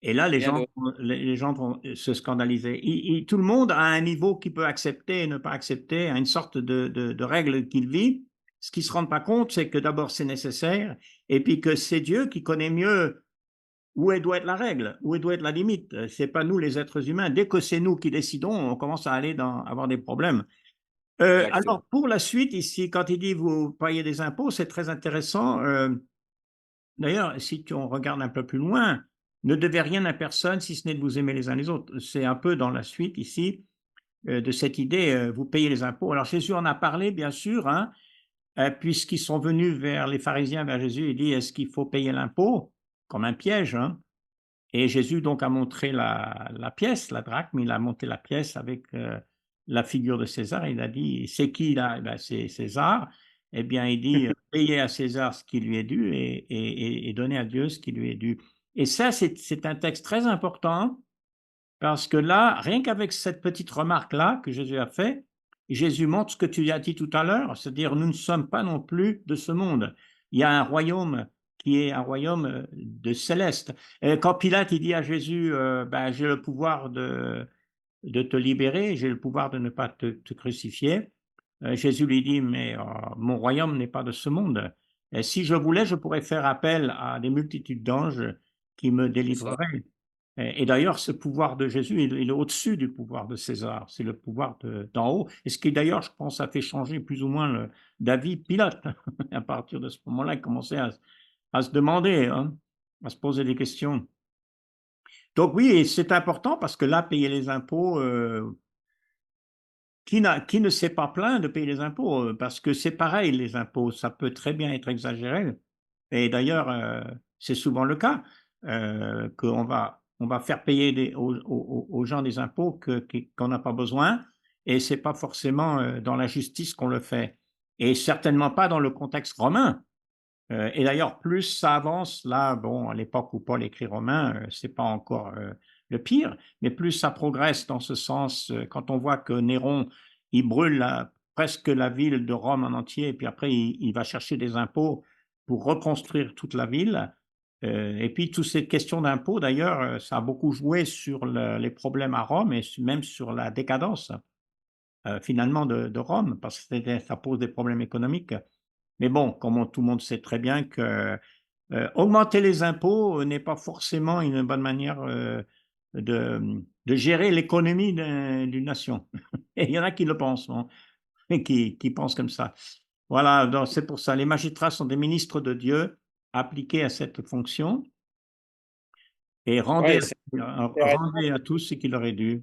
Et là, bien d'autres. les gens vont se scandaliser. Tout le monde a un niveau qu'il peut accepter et ne pas accepter, a une sorte de règle qu'il vit. Ce qu'ils ne se rendent pas compte, c'est que d'abord, c'est nécessaire, et puis que c'est Dieu qui connaît mieux où doit être la règle, où doit être la limite. C'est pas nous, les êtres humains. Dès que c'est nous qui décidons, on commence à avoir des problèmes. Exactement. Alors, pour la suite, ici, quand il dit vous payez des impôts, c'est très intéressant. D'ailleurs, si on regarde un peu plus loin, ne devez rien à personne si ce n'est de vous aimer les uns les autres. C'est un peu dans la suite ici de cette idée, vous payez les impôts. Alors Jésus en a parlé, bien sûr, hein, puisqu'ils sont venus vers les pharisiens, vers Jésus, il dit, est-ce qu'il faut payer l'impôt? Comme un piège, hein. Et Jésus donc a montré la pièce, la drachme, il a monté la pièce avec la figure de César. Il a dit, c'est qui là? Eh ben, c'est César. Eh bien, il dit, payez à César ce qui lui est dû et donnez à Dieu ce qui lui est dû. Et ça, c'est un texte très important parce que là, rien qu'avec cette petite remarque-là que Jésus a fait, Jésus montre ce que tu as dit tout à l'heure, c'est-à-dire nous ne sommes pas non plus de ce monde. Il y a un royaume qui est un royaume de céleste. Et quand Pilate il dit à Jésus, ben, j'ai le pouvoir de te libérer, j'ai le pouvoir de ne pas te crucifier, Jésus lui dit, mais mon royaume n'est pas de ce monde. Et si je voulais, je pourrais faire appel à des multitudes d'anges qui me C'est ça. délivreraient. Et d'ailleurs, ce pouvoir de Jésus, il est au-dessus du pouvoir de César. C'est le pouvoir d'en haut. Et ce qui, d'ailleurs, je pense, a fait changer plus ou moins d'avis Pilate. À partir de ce moment-là, il commençait à se demander, hein, à se poser des questions. Donc oui, et c'est important parce que là, payer les impôts, qui ne s'est pas plaint de payer les impôts? Parce que c'est pareil, les impôts, ça peut très bien être exagéré. Et d'ailleurs, c'est souvent le cas, on va faire payer aux gens des impôts qu'on n'a pas besoin, et c'est pas forcément dans la justice qu'on le fait, et certainement pas dans le contexte romain. Et d'ailleurs, plus ça avance, là, bon, à l'époque où Paul écrit Romains, c'est pas encore le pire, mais plus ça progresse dans ce sens, quand on voit que Néron, il brûle presque la ville de Rome en entier, et puis après, il va chercher des impôts pour reconstruire toute la ville. Et puis, toutes ces questions d'impôts, d'ailleurs, ça a beaucoup joué sur les problèmes à Rome et même sur la décadence, finalement, de Rome, parce que ça pose des problèmes économiques. Mais bon, comme tout le monde sait très bien que augmenter les impôts n'est pas forcément une bonne manière de gérer l'économie d'une nation. Et il y en a qui le pensent, hein, et qui pensent comme ça. Voilà, donc c'est pour ça. Les magistrats sont des ministres de Dieu appliqués à cette fonction et Ouais, c'est intéressant. rendez à tous ce qu'il leur est dû.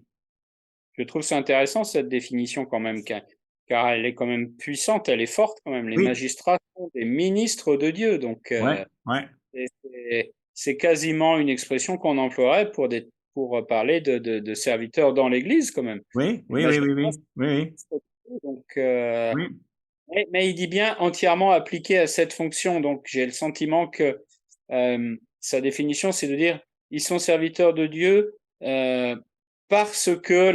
Je trouve c'est intéressant cette définition quand même, car elle est quand même puissante, elle est forte quand même. Les Oui, magistrats sont des ministres de Dieu, donc ouais, ouais. c'est quasiment une expression qu'on emploierait pour parler de serviteurs dans l'Église quand même. Oui, Les oui, oui, oui, magistrats, oui, oui, c'est des ministres de Dieu, donc oui, mais il dit bien entièrement appliqué à cette fonction. Donc j'ai le sentiment que sa définition, c'est de dire ils sont serviteurs de Dieu parce que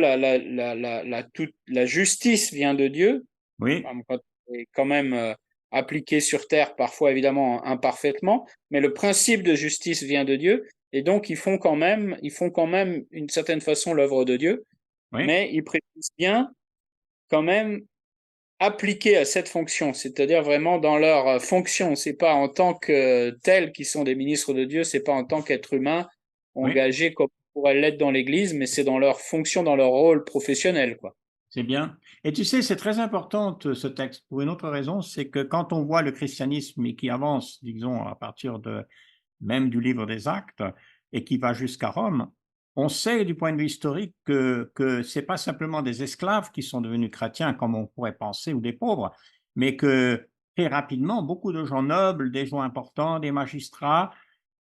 toute la justice vient de Dieu. oui, Quand c'est quand même appliqué sur terre, parfois évidemment imparfaitement, mais le principe de justice vient de Dieu, et donc ils font quand même une certaine façon l'œuvre de Dieu, oui, mais ils précisent bien quand même appliqué à cette fonction, c'est-à-dire vraiment dans leur fonction. C'est pas en tant que tels qui sont des ministres de Dieu, c'est pas en tant qu'être humain oui. engagés comme pourrait l'être dans l'Église, mais c'est dans leur fonction, dans leur rôle professionnel, quoi. C'est bien. Et tu sais, c'est très important ce texte pour une autre raison, c'est que quand on voit le christianisme et qui avance, disons, à partir de même du livre des Actes et qui va jusqu'à Rome, on sait du point de vue historique que ce n'est pas simplement des esclaves qui sont devenus chrétiens comme on pourrait penser ou des pauvres, mais que très rapidement, beaucoup de gens nobles, des gens importants, des magistrats,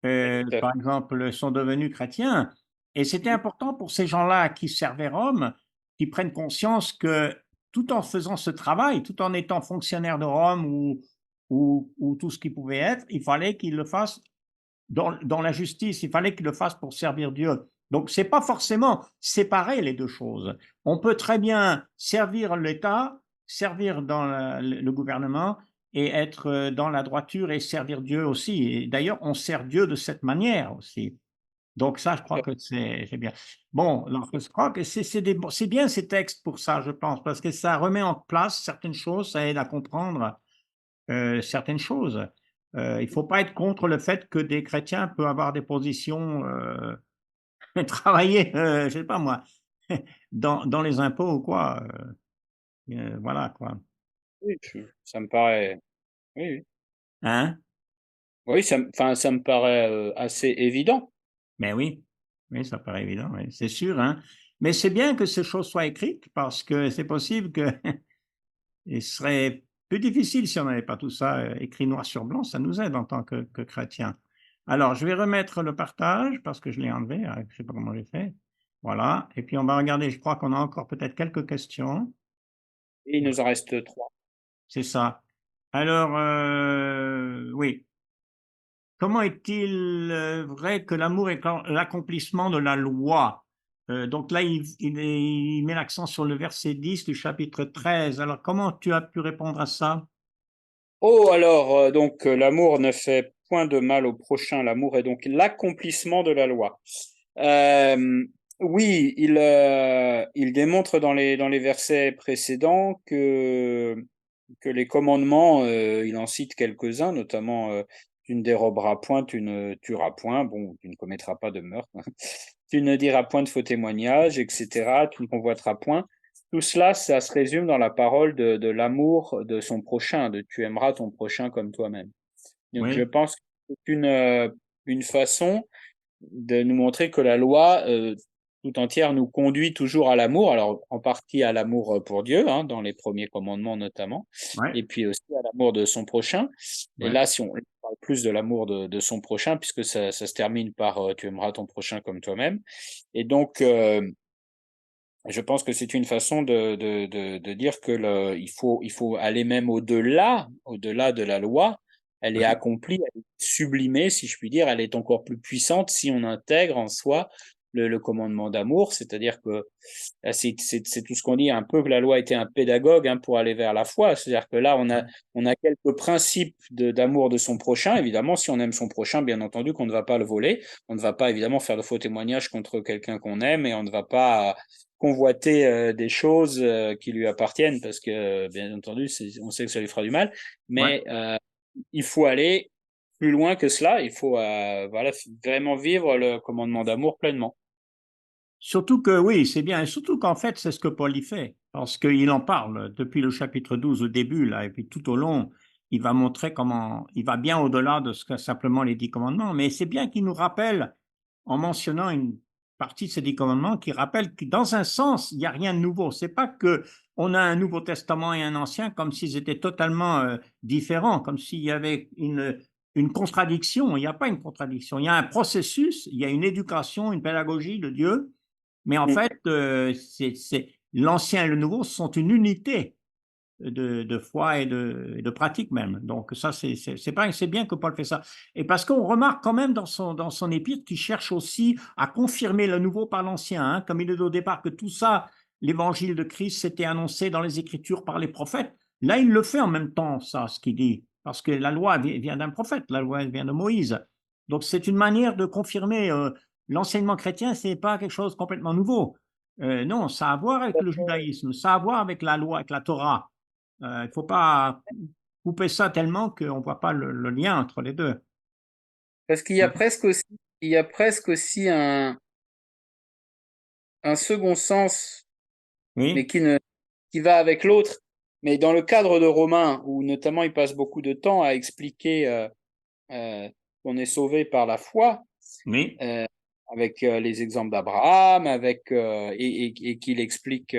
Tout à par exemple, sont devenus chrétiens. Et c'était fait. important pour ces gens-là qui servaient Rome, qui prennent conscience que tout en faisant ce travail, tout en étant fonctionnaire de Rome ou tout ce qu'ils pouvaient être, il fallait qu'ils le fassent dans la justice, il fallait qu'ils le fassent pour servir Dieu. Donc, c'est pas forcément séparer les deux choses. On peut très bien servir l'État, servir dans le gouvernement et être dans la droiture et servir Dieu aussi. Et d'ailleurs, on sert Dieu de cette manière aussi. Donc ça, je crois que c'est bien. Bon, alors je crois que c'est bien ces textes pour ça, je pense, parce que ça remet en place certaines choses, ça aide à comprendre certaines choses. Il ne faut pas être contre le fait que des chrétiens peuvent avoir des positions, travailler, je ne sais pas moi, dans les impôts ou quoi. Voilà quoi. Oui, ça me paraît, oui, oui. Hein? Oui, enfin, ça me paraît assez évident. Mais oui, oui, ça paraît évident, oui, c'est sûr, hein. Mais c'est bien que ces choses soient écrites parce que c'est possible que il serait plus difficile si on n'avait pas tout ça écrit noir sur blanc. Ça nous aide en tant que chrétiens. Alors, je vais remettre le partage parce que je l'ai enlevé. Je ne sais pas comment j'ai fait. Voilà. Et puis, on va regarder. Je crois qu'on a encore peut-être quelques questions. Et il nous en reste trois. C'est ça. Alors, oui. Comment est-il vrai que l'amour est l'accomplissement de la loi? Donc là, il met l'accent sur le verset 10 du chapitre 13. Alors, comment tu as pu répondre à ça? Oh, alors, donc, l'amour ne fait point de mal au prochain. L'amour est donc l'accomplissement de la loi. Euh, oui, il démontre dans les versets précédents que les commandements, il en cite quelques-uns, notamment tu ne déroberas point, tu ne tueras point, bon, tu ne commettras pas de meurtre, tu ne diras point de faux témoignages, etc., tu ne convoiteras point. Tout cela, ça se résume dans la parole de l'amour de son prochain, de tu aimeras ton prochain comme toi-même. Donc je Oui, pense que c'est une façon de nous montrer que la loi tout entière nous conduit toujours à l'amour, alors en partie à l'amour pour Dieu, hein, dans les premiers commandements notamment, oui, et puis aussi à l'amour de son prochain. Et oui. là, si on parle plus de l'amour de son prochain, puisque ça se termine par tu aimeras ton prochain comme toi-même. Et donc, je pense que c'est une façon de dire que il faut aller même au-delà de la loi. Elle est accomplie, elle est sublimée, si je puis dire. Elle est encore plus puissante si on intègre en soi le commandement d'amour, c'est-à-dire que c'est tout ce qu'on dit, un peu que la loi était un pédagogue pour aller vers la foi, c'est-à-dire que là, on a quelques principes d'amour de son prochain, évidemment, si on aime son prochain, bien entendu qu'on ne va pas le voler, on ne va pas évidemment faire de faux témoignages contre quelqu'un qu'on aime, et on ne va pas convoiter des choses qui lui appartiennent, parce que, bien entendu, on sait que ça lui fera du mal, Ouais. mais il faut aller plus loin que cela, il faut voilà, vraiment vivre le commandement d'amour pleinement. Surtout que oui, c'est bien, et surtout qu'en fait, c'est ce que Paul y fait, parce qu'il en parle depuis le chapitre 12 au début, là, et puis tout au long, il va montrer comment il va bien au-delà de ce que simplement les 10 commandements. Mais c'est bien qu'il nous rappelle, en mentionnant une partie de ces 10 commandements, qui rappelle que dans un sens, il n'y a rien de nouveau. C'est pas que on a un Nouveau Testament et un Ancien comme s'ils étaient totalement différents, comme s'il y avait une contradiction. Il n'y a pas une contradiction. Il y a un processus, il y a une éducation, une pédagogie de Dieu, mais en fait, l'ancien et le nouveau sont une unité de foi et de pratique même. Donc ça, c'est bien que Paul fait ça. Et parce qu'on remarque quand même dans son épître qu'il cherche aussi à confirmer le nouveau par l'ancien, hein, comme il est au départ que tout ça, l'évangile de Christ s'était annoncé dans les Écritures par les prophètes. Là, il le fait en même temps, ça, ce qu'il dit, parce que la loi vient d'un prophète, la loi vient de Moïse. Donc c'est une manière de confirmer l'enseignement chrétien, c'est pas quelque chose de complètement nouveau. Non, ça a à voir avec le judaïsme, ça a à voir avec la loi, avec la Torah. Il ne faut pas couper ça tellement qu'on ne voit pas le lien entre les deux. Parce qu'il y a presque aussi, il y a presque aussi un second sens, mais Oui, qui va avec l'autre. Mais dans le cadre de Romains, où notamment il passe beaucoup de temps à expliquer qu'on est sauvé par la foi, oui, euh, avec les exemples d'Abraham, et qu'il explique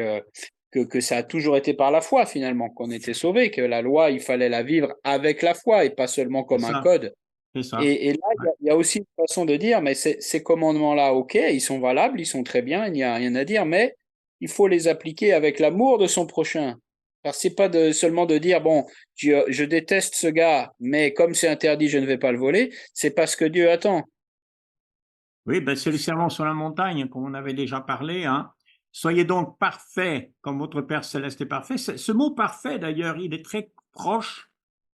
que ça a toujours été par la foi finalement qu'on était sauvé, que la loi il fallait la vivre avec la foi et pas seulement c'est comme un ça, code. c'est ça. Et là, Ouais. il y a aussi une façon de dire, mais ces commandements-là, ok, ils sont valables, ils sont très bien, il n'y a rien à dire, mais il faut les appliquer avec l'amour de son prochain. Alors, c'est pas seulement de dire, bon, je déteste ce gars, mais comme c'est interdit, je ne vais pas le voler. C'est pas ce que Dieu attend. Oui, ben, c'est le serment sur la montagne, comme on avait déjà parlé, hein. Soyez donc parfaits, comme votre Père céleste est parfait. Ce mot parfait, d'ailleurs, il est très proche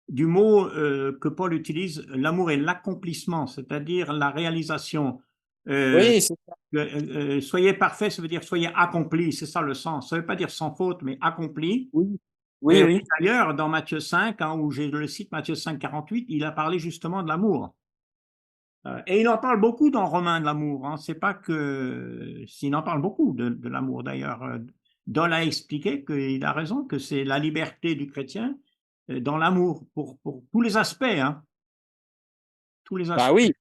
du mot que Paul utilise, l'amour est l'accomplissement, c'est-à-dire la réalisation. Euh, Oui, soyez parfaits, ça veut dire soyez accomplis, c'est ça le sens. Ça ne veut pas dire sans faute, mais accompli. oui, oui, Et oui. d'ailleurs, dans Matthieu 5, hein, où j'ai le cite Matthieu 5, 48, il a parlé justement de l'amour. Et il en parle beaucoup dans Romains de l'amour, hein. C'est pas que. S'il en parle beaucoup de l'amour d'ailleurs. Doll a expliqué qu'il a raison, que c'est la liberté du chrétien dans l'amour, pour tous les aspects, hein, tous les Bah aspects. oui.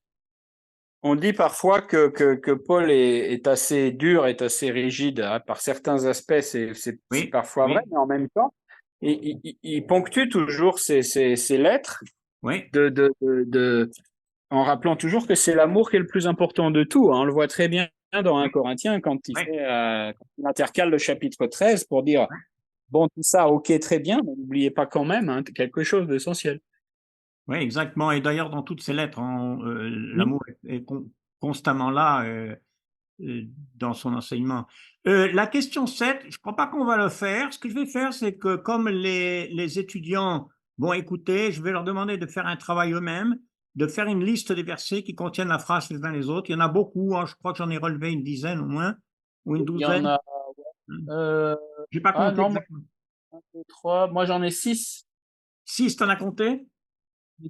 On dit parfois que Paul est assez dur, est assez rigide, hein. Par certains aspects, c'est Oui, parfois vrai, oui, mais en même temps, il ponctue toujours ses lettres oui, de, de, de, de- en rappelant toujours que c'est l'amour qui est le plus important de tout, hein. On le voit très bien dans oui, 1 Corinthiens oui, quand il intercale le chapitre 13 pour dire, bon, tout ça, ok, très bien, mais n'oubliez pas quand même, hein, quelque chose d'essentiel. oui, exactement. Et d'ailleurs, dans toutes ces lettres, hein, Oui. l'amour est constamment là euh, dans son enseignement. La question 7, je ne crois pas qu'on va le faire. Ce que je vais faire, c'est que comme les étudiants vont écouter, je vais leur demander de faire un travail eux-mêmes, de faire une liste des versets qui contiennent la phrase les uns les autres. Il y en a beaucoup, hein, je crois que j'en ai relevé une dizaine au moins, ou une Il y en douzaine. a, euh, Je n'ai pas ah compté non, moi, exactement. 1, 2, 3, moi j'en ai 6. Six, t'en as compté?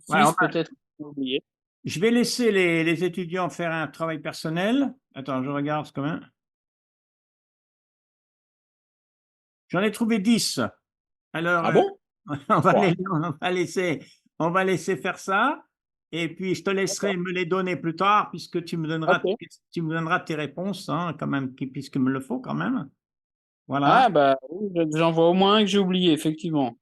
Ouais, 6 peut-être, j'ai oublié. je vais laisser les étudiants faire un travail personnel. Attends, je regarde quand même. J'en ai trouvé 10. Alors, Ah bon? on va Wow. on va laisser faire ça. Et puis, je te laisserai D'accord. me les donner plus tard, puisque Ok. tu me donneras tes réponses, hein, quand même, puisqu'il me le faut quand même. Voilà. Ah bah oui, j'en vois au moins un que j'ai oublié, effectivement.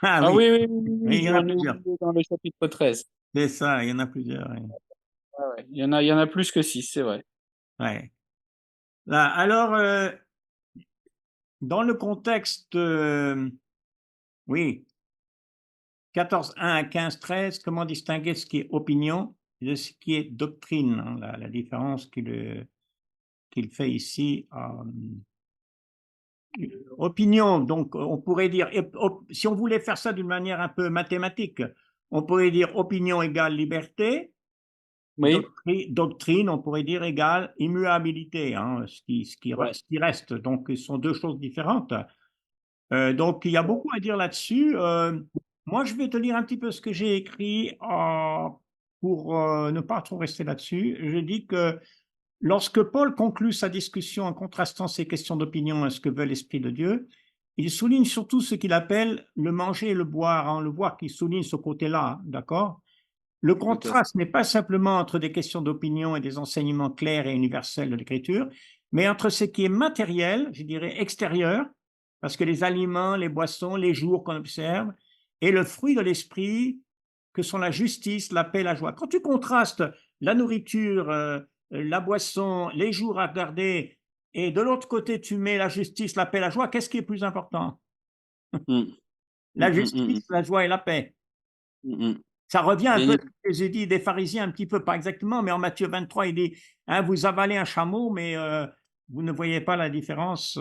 Ah Ah oui, oui, oui, oui, oui, oui, oui, il y en a j'en ai plusieurs. oublié dans le chapitre 13. C'est ça, il y en a plusieurs. Oui. Ah ouais. Il y en a plus que 6, c'est vrai. Ouais. Là, alors, dans le contexte, oui, 14.1 à 15.13, comment distinguer ce qui est opinion de ce qui est doctrine, hein, la différence qui le qu'il fait ici. Opinion, donc on pourrait dire, si on voulait faire ça d'une manière un peu mathématique, on pourrait dire opinion égale liberté, Oui, doctrine, on pourrait dire égale immuabilité, hein, ce qui reste. Donc, ce sont deux choses différentes. Donc, il y a beaucoup à dire là-dessus. Moi, je vais te lire un petit peu ce que j'ai écrit pour ne pas trop rester là-dessus. Je dis que lorsque Paul conclut sa discussion en contrastant ces questions d'opinion et ce que veut l'Esprit de Dieu, il souligne surtout ce qu'il appelle le manger et le boire, hein, le voir qui souligne ce côté-là, d'accord? Le contraste n'est pas simplement entre des questions d'opinion et des enseignements clairs et universels de l'Écriture, mais entre ce qui est matériel, je dirais extérieur, parce que les aliments, les boissons, les jours qu'on observe, et le fruit de l'esprit, que sont la justice, la paix, la joie. Quand tu contrastes la nourriture, la boisson, les jours à garder, et de l'autre côté, tu mets la justice, la paix, la joie, qu'est-ce qui est plus important? mm, La mm, justice, la joie et la paix. mm, mm. Ça revient un Bien peu à ce évidemment. que j'ai dit des pharisiens, un petit peu, pas exactement, mais en Matthieu 23, il dit, hein, vous avalez un chameau, mais vous ne voyez pas la différence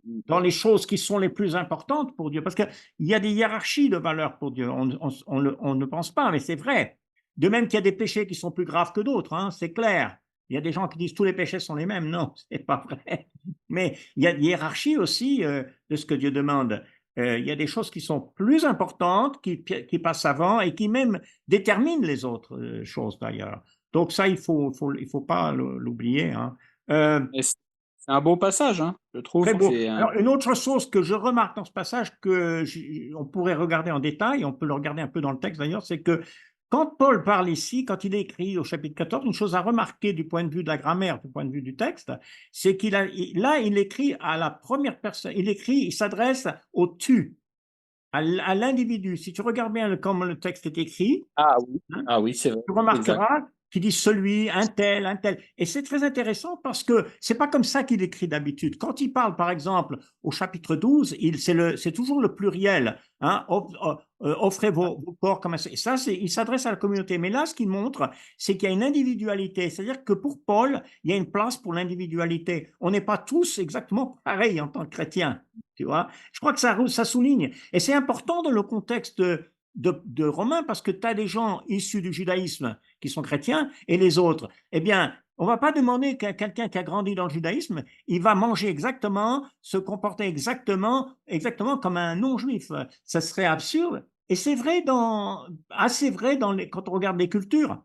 Mm, dans les choses qui sont les plus importantes pour Dieu. Parce qu'il y a des hiérarchies de valeurs pour Dieu. On ne pense pas, mais c'est vrai. De même qu'il y a des péchés qui sont plus graves que d'autres, hein, c'est clair. Il y a des gens qui disent tous les péchés sont les mêmes. Non, c'est pas vrai. Mais il y a des hiérarchies aussi de ce que Dieu demande. Il y a des choses qui sont plus importantes, qui passent avant et qui même déterminent les autres choses d'ailleurs. Donc ça, il faut pas l'oublier. Hein. Euh, Et c'est un beau passage, hein. Je Très trouve que beau. c'est un... Alors, une autre chose que je remarque dans ce passage, on pourrait regarder en détail, on peut le regarder un peu dans le texte d'ailleurs, c'est que quand Paul parle ici, quand il écrit au chapitre 14, une chose à remarquer du point de vue de la grammaire, du point de vue du texte, c'est là, il écrit à la première personne, il s'adresse au tu, à l'individu. Si tu regardes bien comment le texte est écrit, Ah oui, hein, ah oui, c'est vrai, tu exact. remarqueras qu'il dit celui, un tel, un tel. Et c'est très intéressant parce que c'est pas comme ça qu'il écrit d'habitude. Quand il parle, par exemple, au chapitre 12, c'est toujours le pluriel. Hein, offrez vos corps comme un... Et ça, il s'adresse à la communauté. Mais là, ce qu'il montre, c'est qu'il y a une individualité. C'est-à-dire que pour Paul, il y a une place pour l'individualité. On n'est pas tous exactement pareils en tant que chrétiens. Tu vois, je crois que ça souligne. Et c'est important dans le contexte de Romains parce que tu as des gens issus du judaïsme qui sont chrétiens et les autres. Eh bien, on ne va pas demander qu'à quelqu'un qui a grandi dans le judaïsme, il va manger exactement, se comporter exactement comme un non-juif. Ça serait absurde. Et c'est vrai assez vrai quand on regarde les cultures.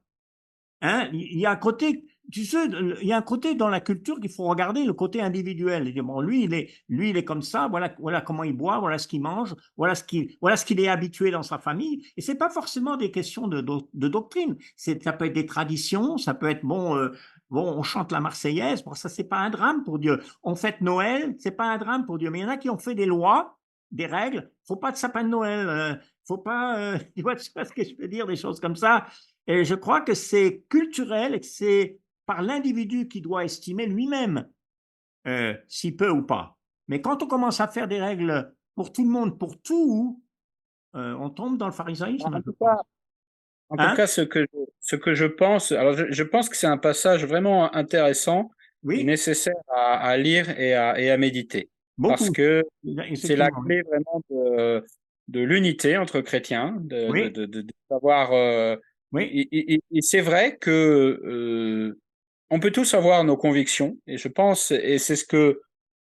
Hein, il y a un côté, tu sais, il y a un côté dans la culture qu'il faut regarder, le côté individuel. Bon, lui, il est comme ça, voilà comment il boit, voilà ce qu'il mange, voilà ce qu'il est habitué dans sa famille. Et c'est pas forcément des questions de doctrine. Ça peut être des traditions, ça peut être, bon, on chante la Marseillaise, bon, ça, c'est pas un drame pour Dieu. On fête Noël, c'est pas un drame pour Dieu. Mais il y en a qui ont fait des lois, des règles, faut pas de sapin de Noël, faut pas, tu vois ce que je veux dire, des choses comme ça. Et je crois que c'est culturel et que c'est par l'individu qui doit estimer lui-même s'il peut ou pas. Mais quand on commence à faire des règles pour tout le monde, pour tout, on tombe dans le pharisaïsme, En je tout cas, pense. en tout Hein? cas, ce que je pense, alors je pense que c'est un passage vraiment intéressant et Oui, nécessaire à lire et à méditer, parce beaucoup, que c'est la effectivement. clé vraiment de l'unité entre chrétiens, Oui, de savoir. oui, Et c'est vrai que on peut tous avoir nos convictions, et je pense, et c'est ce que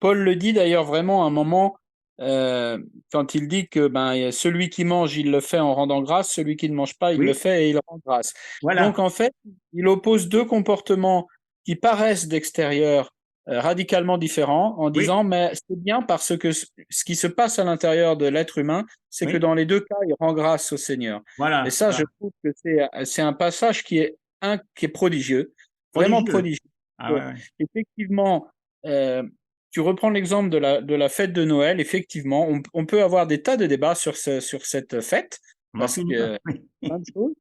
Paul le dit d'ailleurs vraiment à un moment, quand il dit que ben, celui qui mange, il le fait en rendant grâce, celui qui ne mange pas, il le oui, fait et il rend grâce. Donc voilà, en fait, il oppose deux comportements qui paraissent d'extérieur radicalement différents en oui, disant, mais c'est bien parce que ce qui se passe à l'intérieur de l'être humain, c'est que oui, dans les deux cas, il rend grâce au Seigneur. Et voilà, ça, je voilà. trouve que c'est un passage qui est prodigieux, vraiment Prodigieux. prodigieux. Ah ouais, ouais. Effectivement, euh, tu reprends l'exemple de la fête de Noël. Effectivement, on peut avoir des tas de débats sur cette fête, On n'en parce finit pas. que Oui, plein de choses.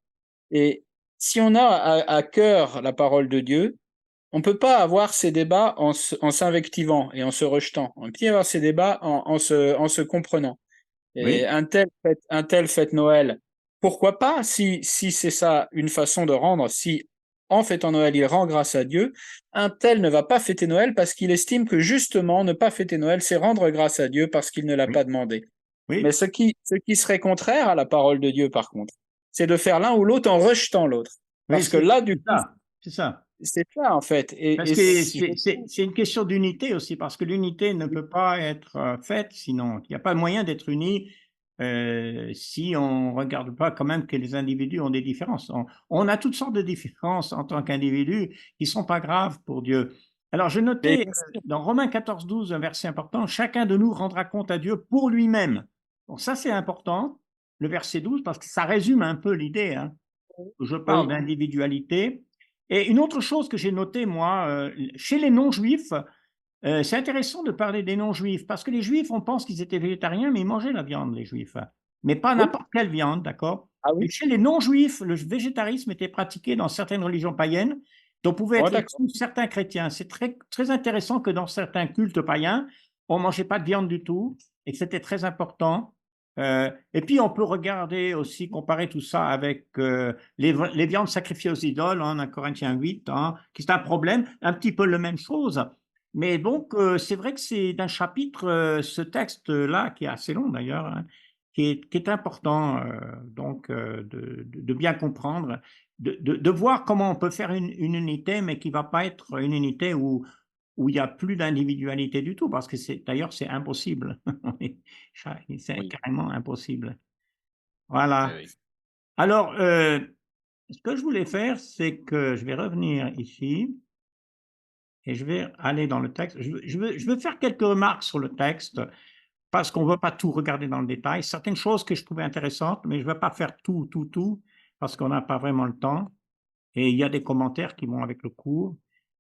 Et si on a à cœur la parole de Dieu, on peut pas avoir ces débats en s'invectivant et en se rejetant. On peut y avoir ces débats en se comprenant. Et oui, un tel fête Noël, pourquoi pas si c'est ça une façon de rendre, si en fêtant Noël, il rend grâce à Dieu, un tel ne va pas fêter Noël parce qu'il estime que justement ne pas fêter Noël, c'est rendre grâce à Dieu parce qu'il ne l'a Oui, pas demandé. Mais oui, ce qui serait contraire à la parole de Dieu, par contre, c'est de faire l'un ou l'autre en rejetant l'autre. oui, Parce que là, du c'est coup, ça, c'est ça. c'est ça, en fait. Parce Et que si je c'est une question d'unité aussi, parce que l'unité ne peut pas être faite sinon. Il n'y a pas moyen d'être uni si on ne regarde pas quand même que les individus ont des différences. On a toutes sortes de différences en tant qu'individus qui ne sont pas graves pour Dieu. Alors, je mais notais bien sûr. dans Romains 14, 12 un verset important, chacun de nous rendra compte à Dieu pour lui-même. Donc, ça, c'est important, le verset 12, parce que ça résume un peu l'idée, hein. Je parle Oui, d'individualité. Et une autre chose que j'ai notée, moi, chez les non-juifs, c'est intéressant de parler des non-juifs, parce que les juifs, on pense qu'ils étaient végétariens, mais ils mangeaient la viande, les juifs. Mais pas oui, n'importe quelle viande, d'accord? ah Et oui, chez les non-juifs, le végétarisme était pratiqué dans certaines religions païennes, dont pouvaient oh, être d'accord. issus certains chrétiens. C'est très, très intéressant que dans certains cultes païens, on ne mangeait pas de viande du tout, et que c'était très important. Et puis, on peut regarder aussi, comparer tout ça avec les viandes sacrifiées aux idoles, hein, en Corinthiens 8, hein, qui est un problème, un petit peu la même chose. Mais donc, c'est vrai que c'est d'un chapitre, ce texte-là, qui est assez long d'ailleurs, hein, qui est important donc de bien comprendre, de voir comment on peut faire une unité, mais qui ne va pas être une unité où il n'y a plus d'individualité du tout, parce que d'ailleurs, c'est impossible. C'est Oui, carrément impossible. oui, Voilà. oui. Alors, ce que je voulais faire, c'est que je vais revenir ici et je vais aller dans le texte. Je veux faire quelques remarques sur le texte parce qu'on ne veut pas tout regarder dans le détail. Certaines choses que je trouvais intéressantes, mais je ne veux pas faire tout, parce qu'on n'a pas vraiment le temps. Et il y a des commentaires qui vont avec le cours.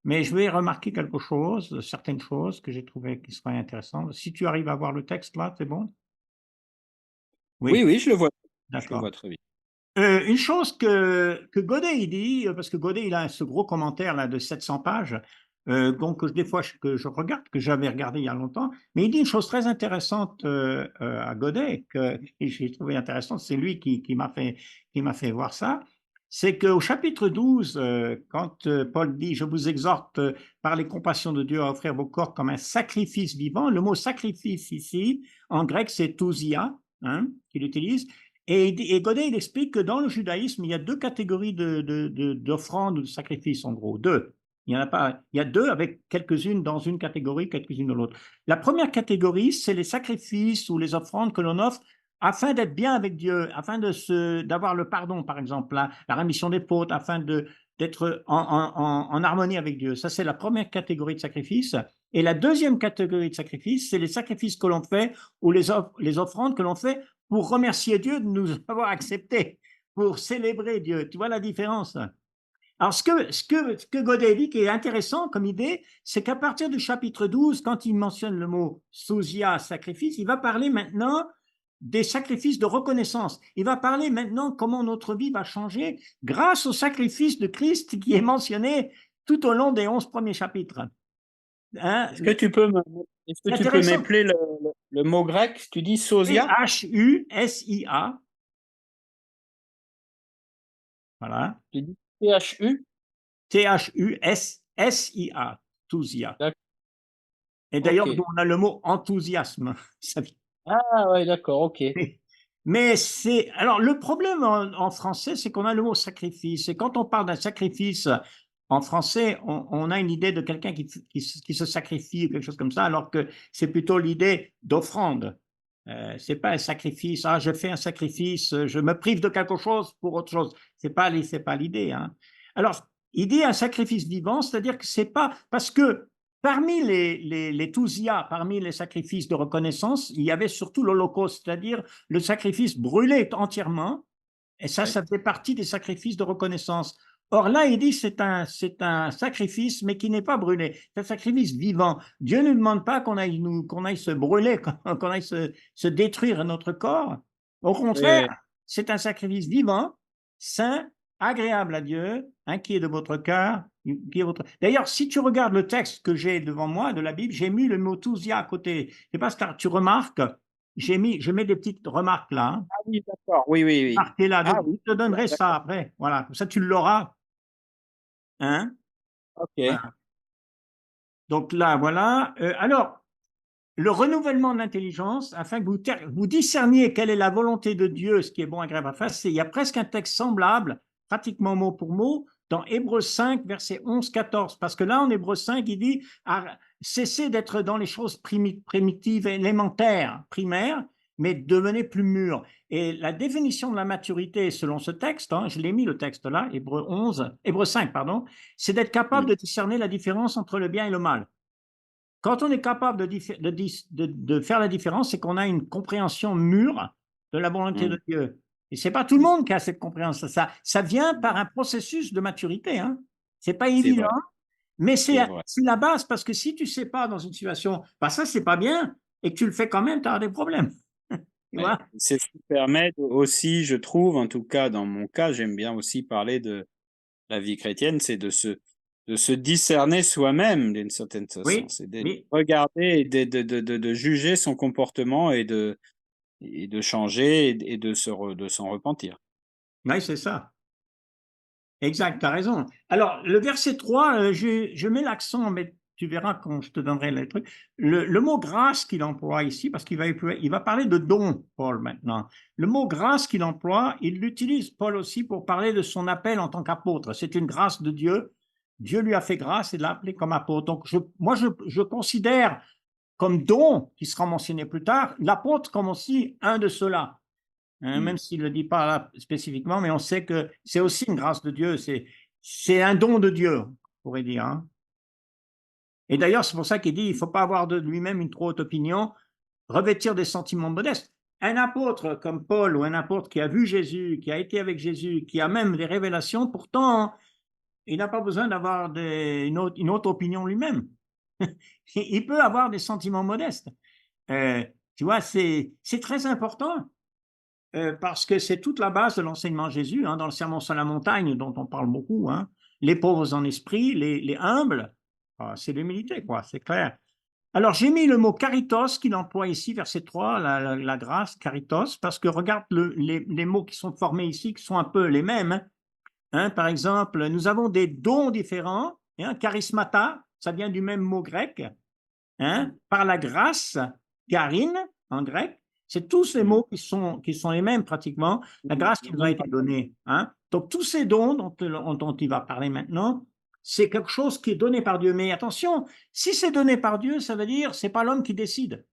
Mais je vais remarquer quelque chose, certaines choses que j'ai trouvées qui seraient intéressantes. Si tu arrives à voir le texte là, c'est bon? Oui, Oui, oui, je le d'accord. vois très bien. Une chose que Godet il dit, parce que Godet il a ce gros commentaire là de 700 pages, donc des fois que je regarde, que j'avais regardé il y a longtemps, mais il dit une chose très intéressante à Godet, que j'ai trouvé intéressante, c'est lui qui m'a fait voir ça, c'est qu'au chapitre 12, quand Paul dit « Je vous exhorte par les compassions de Dieu à offrir vos corps comme un sacrifice vivant », le mot sacrifice ici, en grec c'est tousia, hein, qu'il utilise, et Godet, il explique que dans le judaïsme, il y a deux catégories d'offrandes ou de sacrifices, en gros, deux. Il y en a pas, il y a deux avec quelques-unes dans une catégorie, quelques-unes dans l'autre. La première catégorie, c'est les sacrifices ou les offrandes que l'on offre afin d'être bien avec Dieu, afin d'avoir le pardon, par exemple, la rémission des fautes, afin d'être en harmonie avec Dieu. Ça, c'est la première catégorie de sacrifices. Et la deuxième catégorie de sacrifices, c'est les sacrifices que l'on fait ou les offrandes que l'on fait pour remercier Dieu de nous avoir acceptés, pour célébrer Dieu. Tu vois la différence? Alors, ce que Godet dit qui est intéressant comme idée, c'est qu'à partir du chapitre 12, quand il mentionne le mot sousia, sacrifice, il va parler maintenant des sacrifices de reconnaissance. Il va parler maintenant comment notre vie va changer grâce au sacrifice de Christ qui est mentionné tout au long des 11 premiers chapitres. Hein? Est-ce que C'est tu peux intéressant. m'épeler le mot grec? Tu dis sosia? Thusia, voilà. Tu dis THU? Thusia, Thusia. D'accord, Et ok. d'ailleurs, on a le mot enthousiasme. Ah ouais, d'accord, ok. Mais c'est. Alors, le problème en français, c'est qu'on a le mot sacrifice. Et quand on parle d'un sacrifice en français, on a une idée de quelqu'un qui se sacrifie ou quelque chose comme ça, alors que c'est plutôt l'idée d'offrande. C'est pas un sacrifice. Ah, je fais un sacrifice, je me prive de quelque chose pour autre chose. C'est pas l'idée, hein. Alors, il dit un sacrifice vivant, c'est-à-dire que c'est pas parce que parmi les tousias, parmi les sacrifices de reconnaissance, il y avait surtout l'Holocauste, c'est-à-dire le sacrifice brûlé entièrement, et ça Oui. fait partie des sacrifices de reconnaissance. Or là, il dit c'est un sacrifice, mais qui n'est pas brûlé. C'est un sacrifice vivant. Dieu ne nous demande pas qu'on aille se brûler, qu'on aille se détruire notre corps. Au Oui, contraire, oui. c'est un sacrifice vivant, saint, agréable à Dieu, inquiet de votre cœur. D'ailleurs, si tu regardes le texte que j'ai devant moi de la Bible, j'ai mis le mot tousia à côté. Je sais pas si tu remarques, je mets des petites remarques là, hein, Ah oui, d'accord. Oui, oui, oui. marquées là. Ah Donc, oui, je te donnerai ça d'accord. après. Voilà, comme ça tu l'auras. Hein? OK. Voilà. Donc là, voilà. Alors, le renouvellement de l'intelligence, afin que vous discerniez quelle est la volonté de Dieu, ce qui est bon, agréable à faire, il y a presque un texte semblable, pratiquement mot pour mot, dans Hébreux 5, versets 11-14. Parce que là, en Hébreux 5, il dit cessez d'être dans les choses primitives, élémentaires, primaires, mais devenez plus mûrs. Et la définition de la maturité, selon ce texte, hein, je l'ai mis le texte là, Hébreux 5, pardon, c'est d'être capable Mmh. de discerner la différence entre le bien et le mal. Quand on est capable de faire la différence, c'est qu'on a une compréhension mûre de la volonté Mmh. de Dieu. Et c'est pas tout le monde qui a cette compréhension. Ça vient par un processus de maturité. Hein. C'est pas C'est évident, vrai, mais c'est vrai. c'est la base parce que si tu sais pas dans une situation, bah ça c'est pas bien et que tu le fais quand même, tu as des problèmes. Tu Ouais. vois? C'est ce qui permet aussi, je trouve, en tout cas dans mon cas, j'aime bien aussi parler de la vie chrétienne, c'est de se discerner soi-même d'une certaine façon. Oui, C'est de oui, regarder et de juger son comportement et de changer et de s'en repentir. oui, c'est ça. Exact, tu as raison. Alors, le verset 3, je mets l'accent, mais tu verras quand je te donnerai le truc. Le mot grâce qu'il emploie ici, parce il va parler de don, Paul, maintenant. Le mot grâce qu'il emploie, il l'utilise, Paul aussi, pour parler de son appel en tant qu'apôtre. C'est une grâce de Dieu. Dieu lui a fait grâce et l'a appelé comme apôtre. Donc, je considère comme don, qui sera mentionné plus tard, l'apôtre comme aussi un de ceux-là. Hein, Mmh. même s'il ne le dit pas là spécifiquement, mais on sait que c'est aussi une grâce de Dieu, c'est un don de Dieu, on pourrait dire. Hein. Et d'ailleurs, c'est pour ça qu'il dit, il ne faut pas avoir de lui-même une trop haute opinion, revêtir des sentiments modestes. Un apôtre comme Paul ou un apôtre qui a vu Jésus, qui a été avec Jésus, qui a même des révélations, pourtant, il n'a pas besoin d'avoir une autre opinion lui-même. Il peut avoir des sentiments modestes. Euh, Tu vois, c'est très important. Parce que c'est toute la base de l'enseignement de Jésus, hein, dans le Sermon sur la montagne, dont on parle beaucoup. Hein. Les pauvres en esprit, les humbles, c'est l'humilité, quoi, c'est clair. Alors, j'ai mis le mot caritos qu'il emploie ici, verset 3, la grâce, caritos, parce que regarde les mots qui sont formés ici, qui sont un peu les mêmes. Hein. Hein, par exemple, nous avons des dons différents. Hein, charismata, ça vient du même mot grec. Hein, Mmh. par la grâce, charine en grec, c'est tous ces Mmh. mots qui sont les mêmes pratiquement, la grâce qui nous a été donnée. Hein. Donc tous ces dons dont il va parler maintenant, c'est quelque chose qui est donné par Dieu. Mais attention, si c'est donné par Dieu, ça veut dire c'est pas l'homme qui décide.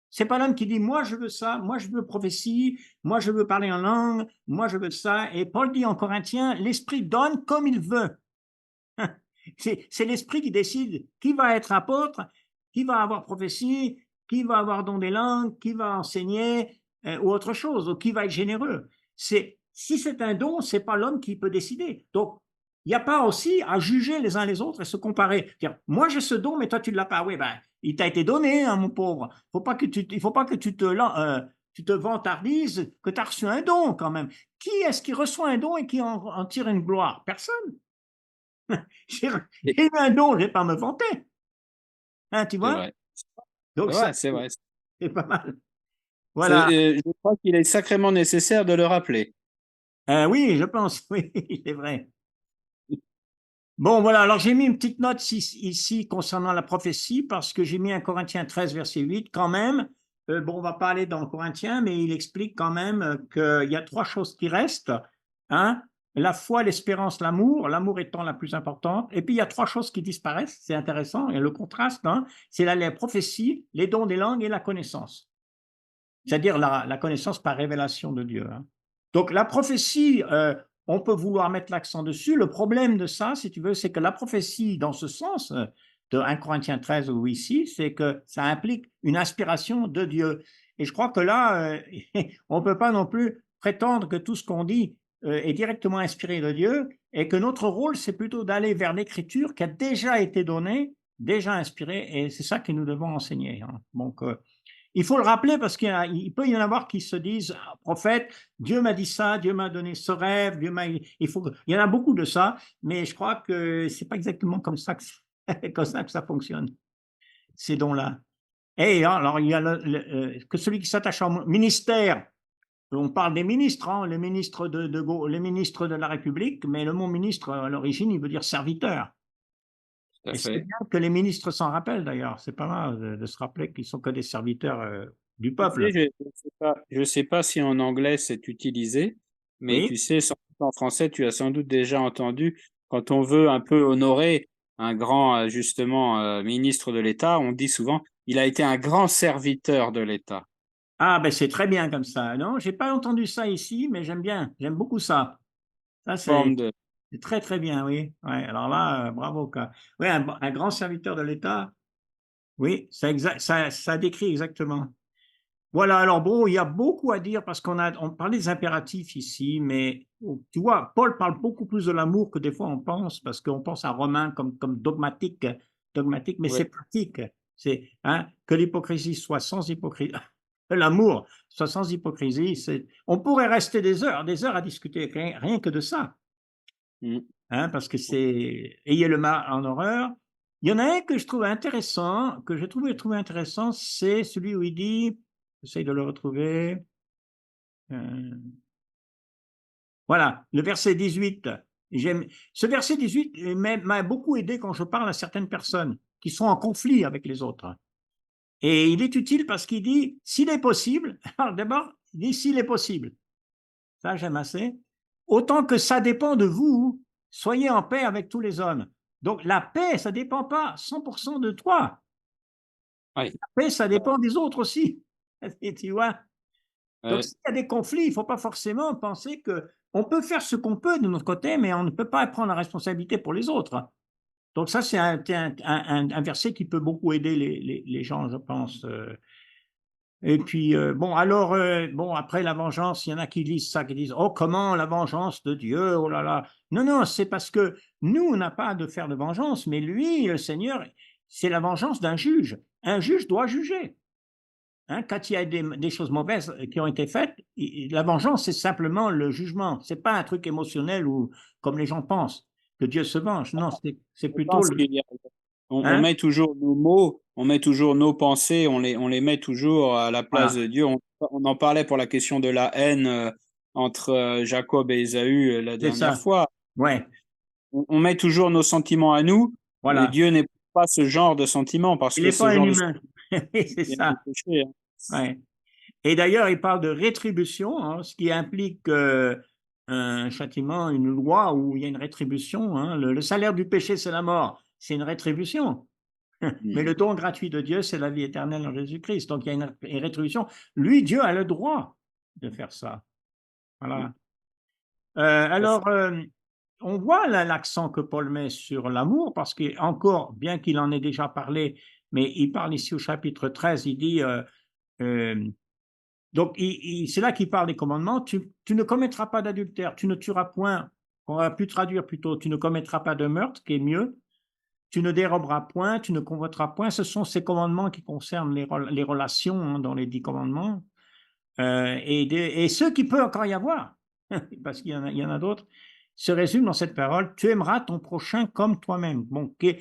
C'est pas l'homme qui dit moi je veux ça, moi je veux prophétie, moi je veux parler en langue, moi je veux ça. Et Paul dit en Corinthiens, l'esprit donne comme il veut. C'est l'esprit qui décide qui va être apôtre, qui va avoir prophétie, qui va avoir don des langues, qui va enseigner ou autre chose, ou qui va être généreux. Si c'est un don, c'est pas l'homme qui peut décider. Donc, il n'y a pas aussi à juger les uns les autres et se comparer. Dire, moi j'ai ce don, mais toi tu ne l'as pas. Oui, ben, il t'a été donné, hein, mon pauvre. Il faut pas que tu te vantardises que tu as reçu un don quand même. Qui est-ce qui reçoit un don et qui en tire une gloire? Personne. J'ai eu un don, je ne vais pas me vanter. Hein, tu C'est vois? vrai. Donc ça, Ouais, c'est vrai. c'est pas mal. C'est, Voilà. je crois qu'il est sacrément nécessaire de le rappeler. Oui, je pense, oui, c'est vrai. Bon, voilà, alors j'ai mis une petite note ici concernant la prophétie, parce que j'ai mis un Corinthiens 13, verset 8, quand même. Bon, on va pas aller dans le Corinthien, mais il explique quand même qu'il y a trois choses qui restent. Hein? La foi, l'espérance, l'amour étant la plus importante. Et puis il y a trois choses qui disparaissent, c'est intéressant, et le contraste, hein, c'est la prophétie, les dons des langues et la connaissance. C'est-à-dire la connaissance par révélation de Dieu. Hein. Donc la prophétie, on peut vouloir mettre l'accent dessus. Le problème de ça, si tu veux, c'est que la prophétie, dans ce sens, de 1 Corinthiens 13 ou ici, c'est que ça implique une inspiration de Dieu. Et je crois que là, on ne peut pas non plus prétendre que tout ce qu'on dit est directement inspiré de Dieu et que notre rôle, c'est plutôt d'aller vers l'écriture qui a déjà été donnée, déjà inspirée, et c'est ça que nous devons enseigner. Hein. Donc, il faut le rappeler parce qu'il peut y en avoir qui se disent ah, prophète, Dieu m'a dit ça, Dieu m'a donné ce rêve, il y en a beaucoup de ça, mais je crois que c'est pas exactement comme ça comme ça que ça fonctionne, ces dons-là. Et alors, il y a que celui qui s'attache au ministère On parle des ministres, hein, les ministres les ministres de la République, mais le mot ministre, à l'origine, il veut dire serviteur. Tout à Et c'est fait. bien que les ministres s'en rappellent d'ailleurs. C'est pas mal de se rappeler qu'ils sont que des serviteurs du Tu peuple. sais, je sais pas si en anglais c'est utilisé, mais Oui. tu sais, sans doute en français, tu as sans doute déjà entendu, quand on veut un peu honorer un grand, justement, ministre de l'État, on dit souvent, il a été un grand serviteur de l'État. Ah, ben c'est très bien comme ça. Non, j'ai pas entendu ça ici, mais j'aime bien. J'aime beaucoup ça. Ça, Forme de, c'est très, très bien, oui. Ouais, alors là, bravo, quoi. Oui, un grand serviteur de l'État, oui, ça décrit exactement. Voilà, alors bon, il y a beaucoup à dire parce on parlait des impératifs ici, mais tu vois, Paul parle beaucoup plus de l'amour que des fois on pense, parce qu'on pense à Romain comme dogmatique, mais ouais. c'est pratique. C'est que l'hypocrisie soit sans hypocrisie, l'amour soit sans hypocrisie. On pourrait rester des heures à discuter rien que de ça, Mm. parce que c'est ayez le mal en horreur. Il y en a un que je trouve intéressant, que j'ai trouvé intéressant, c'est celui où il dit, j'essaye de le retrouver. Euh, voilà, le verset 18. Ce verset 18 m'a beaucoup aidé quand je parle à certaines personnes qui sont en conflit avec les autres. Et il est utile parce qu'il dit, s'il est possible, alors d'abord, il dit s'il est possible. Ça, j'aime assez. Autant que ça dépend de vous, soyez en paix avec tous les hommes. Donc la paix, ça ne dépend pas 100% de toi. Ouais. La paix, ça dépend des autres aussi. Et tu vois. Donc, Ouais. s'il y a des conflits, il ne faut pas forcément penser qu'on peut faire ce qu'on peut de notre côté, mais on ne peut pas prendre la responsabilité pour les autres. Donc, ça, c'est un verset qui peut beaucoup aider les gens, je pense. Et puis, bon, alors, bon, après la vengeance, il y en a qui lisent ça, qui disent, oh, comment la vengeance de Dieu, oh là là. Non, non, c'est parce que nous, on n'a pas de faire de vengeance, mais lui, le Seigneur, c'est la vengeance d'un juge. Un juge doit juger. Quand il y a des choses mauvaises qui ont été faites, la vengeance, c'est simplement le jugement. C'est pas un truc émotionnel ou comme les gens pensent que Dieu se venge. Non, c'est Je plutôt pense le. qu'il y a, on Hein? met toujours nos mots, on met toujours nos pensées, on les met toujours à la place Voilà, de Dieu. On en parlait pour la question de la haine entre Jacob et Ésaü la c'est dernière ça. fois. Ouais, On met toujours nos sentiments à nous, et voilà. Dieu n'est pas ce genre de sentiments parce Il que n'est ce pas un genre de humain. sentiments C'est vient du ça. péché, hein. Ouais. Et d'ailleurs, il parle de rétribution, ce qui implique un châtiment, une loi où il y a une rétribution. Le salaire du péché, c'est la mort. C'est une rétribution. Mais Mm. le don gratuit de Dieu, c'est la vie éternelle en Jésus-Christ. Donc il y a une rétribution. Lui, Dieu a le droit de faire ça. Mm. Voilà. Tout à fait. Alors, on voit là l'accent que Paul met sur l'amour, parce qu'encore, bien qu'il en ait déjà parlé, mais il parle ici au chapitre 13, il dit, euh, donc c'est là qu'il parle des commandements, tu ne commettras pas d'adultère, tu ne tueras point, on va pu traduire plutôt, tu ne commettras pas de meurtre, qui est mieux, tu ne déroberas point, tu ne convoiteras point. Ce sont ces commandements qui concernent les relations dans les 10 commandements. Et ceux qui peut encore y avoir, parce qu'il y en a d'autres, se résument dans cette parole, tu aimeras ton prochain comme toi-même. Bon, qui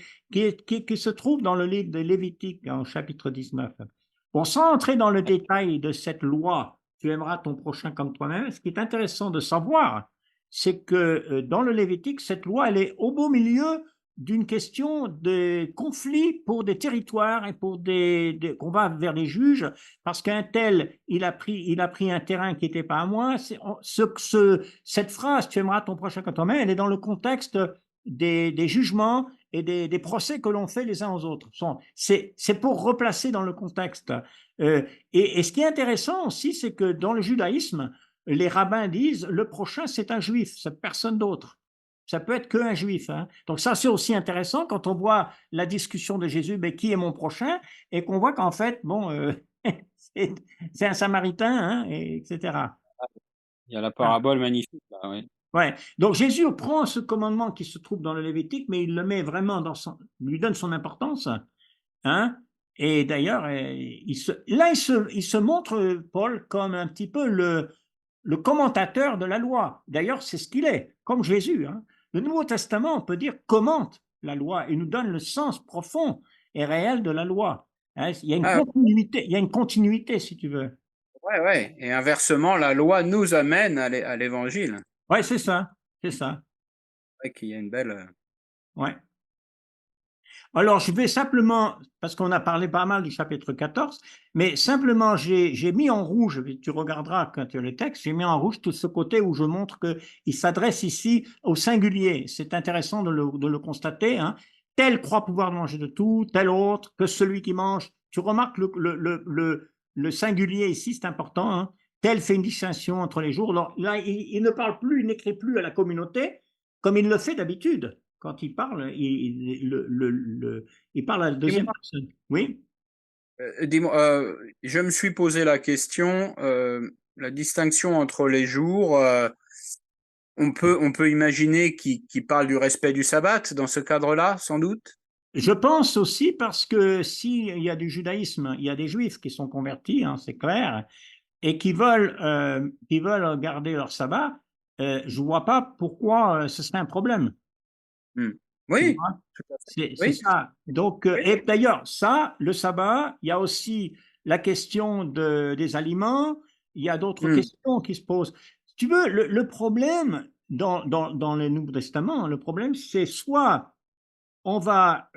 se trouve dans le livre de Lévitique, en chapitre 19. Bon, sans entrer dans le détail de cette loi, tu aimeras ton prochain comme toi-même, ce qui est intéressant de savoir, c'est que dans le Lévitique, cette loi, elle est au beau milieu d'une question de conflit pour des territoires et pour qu'on va vers les juges parce qu'un tel, il a pris un terrain qui n'était pas à moi. Cette phrase, tu aimeras ton prochain comme toi-même, elle est dans le contexte des jugements et des procès que l'on fait les uns aux autres. C'est pour replacer dans le contexte. Et ce qui est intéressant aussi, c'est que dans le judaïsme, les rabbins disent le prochain, c'est un juif, c'est personne d'autre. Ça peut être qu'un juif. Donc ça, c'est aussi intéressant quand on voit la discussion de Jésus, mais qui est mon prochain, et qu'on voit qu'en fait, bon, c'est un Samaritain, etc. Il y a la Ah, parabole magnifique là, oui. ouais. Donc Jésus prend ce commandement qui se trouve dans le Lévitique, mais il le met vraiment lui donne son importance, hein. Et d'ailleurs, il se montre Paul comme un petit peu le commentateur de la loi. D'ailleurs, c'est ce qu'il est, comme Jésus. Le Nouveau Testament, on peut dire, commente la loi et nous donne le sens profond et réel de la loi. Il y a une Ah, continuité, il y a une continuité, si tu veux. ouais. Et inversement, la loi nous amène à l'évangile. Ouais, c'est ça, c'est ça. Ouais, qu'il y a une belle. Ouais. Alors, je vais simplement, parce qu'on a parlé pas mal du chapitre 14, mais simplement, j'ai mis en rouge, tu regarderas quand tu as le texte, j'ai mis en rouge tout ce côté où je montre qu'il s'adresse ici au singulier. C'est intéressant de le constater, hein. Tel croit pouvoir manger de tout, tel autre, que celui qui mange. Tu remarques le singulier ici, c'est important, hein. Tel fait une distinction entre les jours. Alors, là, il ne parle plus, il n'écrit plus à la communauté comme il le fait d'habitude. Quand il parle, il parle à la deuxième Dis-moi, personne. Oui, dis-moi, je me suis posé la question, la distinction entre les jours. On peut imaginer qu'il parle du respect du sabbat dans ce cadre-là, sans doute. je pense aussi parce que s'il y a du judaïsme, il y a des juifs qui sont convertis, hein, c'est clair, et qui veulent garder leur sabbat, je ne vois pas pourquoi ce serait un problème. Hmm. Tu Oui, vois? tout à fait. C'est Oui, ça. Donc, oui. et d'ailleurs, ça, le sabbat, il y a aussi la question des aliments, il y a d'autres Hmm. questions qui se posent. Si tu veux, le problème dans le Nouveau Testament, le problème, c'est soit on va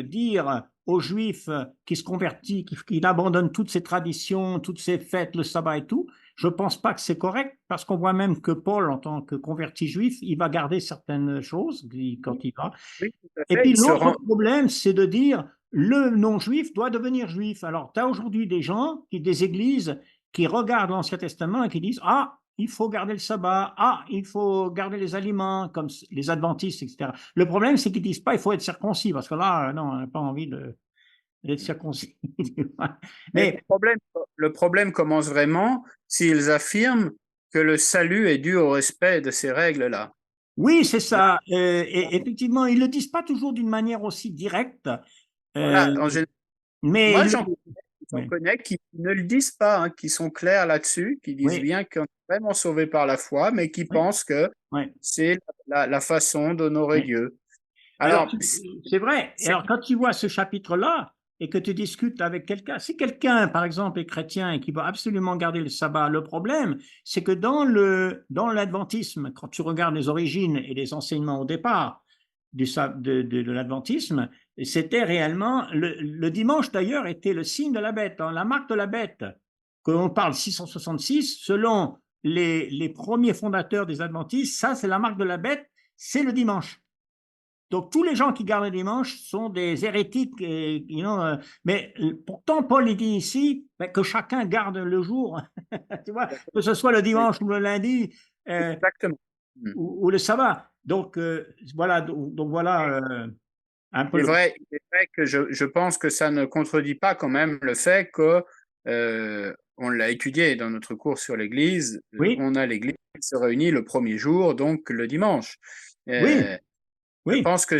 dire aux Juifs qui se convertissent, qui abandonnent toutes ces traditions, toutes ces fêtes, le sabbat et tout. Je ne pense pas que c'est correct parce qu'on voit même que Paul, en tant que converti juif, il va garder certaines choses quand il va. Oui, tout à Et fait. puis Il se l'autre rend. problème, c'est de dire le non-juif doit devenir juif. Alors, tu as aujourd'hui des gens, des églises, qui regardent l'Ancien Testament et qui disent, ah, il faut garder le sabbat, ah, il faut garder les aliments, comme les adventistes, etc. Le problème, c'est qu'ils disent pas, il faut être circoncis, parce que là, non, on n'a pas envie d'être circoncis. Mais Mais le problème commence vraiment s'ils affirment que le salut est dû au respect de ces règles-là. oui, c'est Là, ça. Et effectivement, ils le disent pas toujours d'une manière aussi directe, euh, voilà, en général, mais moi ils le j'en oui, connais qui ne le disent pas, hein, qui sont clairs là-dessus, qui disent oui, bien qu'on est vraiment sauvé par la foi, mais qui oui, pensent que oui, c'est la façon d'honorer oui. Dieu. Alors, Alors, c'est vrai. Et c'est alors, quand tu vois ce chapitre-là et que tu discutes avec quelqu'un, si quelqu'un, par exemple, est chrétien et qui veut absolument garder le sabbat, le problème, c'est que dans l'adventisme, quand tu regardes les origines et les enseignements au départ de l'adventisme, c'était réellement, le dimanche d'ailleurs était le signe de la bête, hein, la marque de la bête. Qu'on parle 666, selon les premiers fondateurs des adventistes, ça c'est la marque de la bête, c'est le dimanche. Donc, tous les gens qui gardent le dimanche sont des hérétiques. Mais pourtant, Paul il dit ici que chacun garde le jour, tu vois, que ce soit le oui, dimanche ou le lundi exactement. Hmm. ou le sabbat. Donc, voilà, donc voilà un peu Il est vrai que je pense que ça ne contredit pas quand même le fait que, on l'a étudié dans notre cours sur l'Église, Oui, on a l'Église qui se réunit le premier jour, donc le dimanche. oui, Euh, je oui, pense que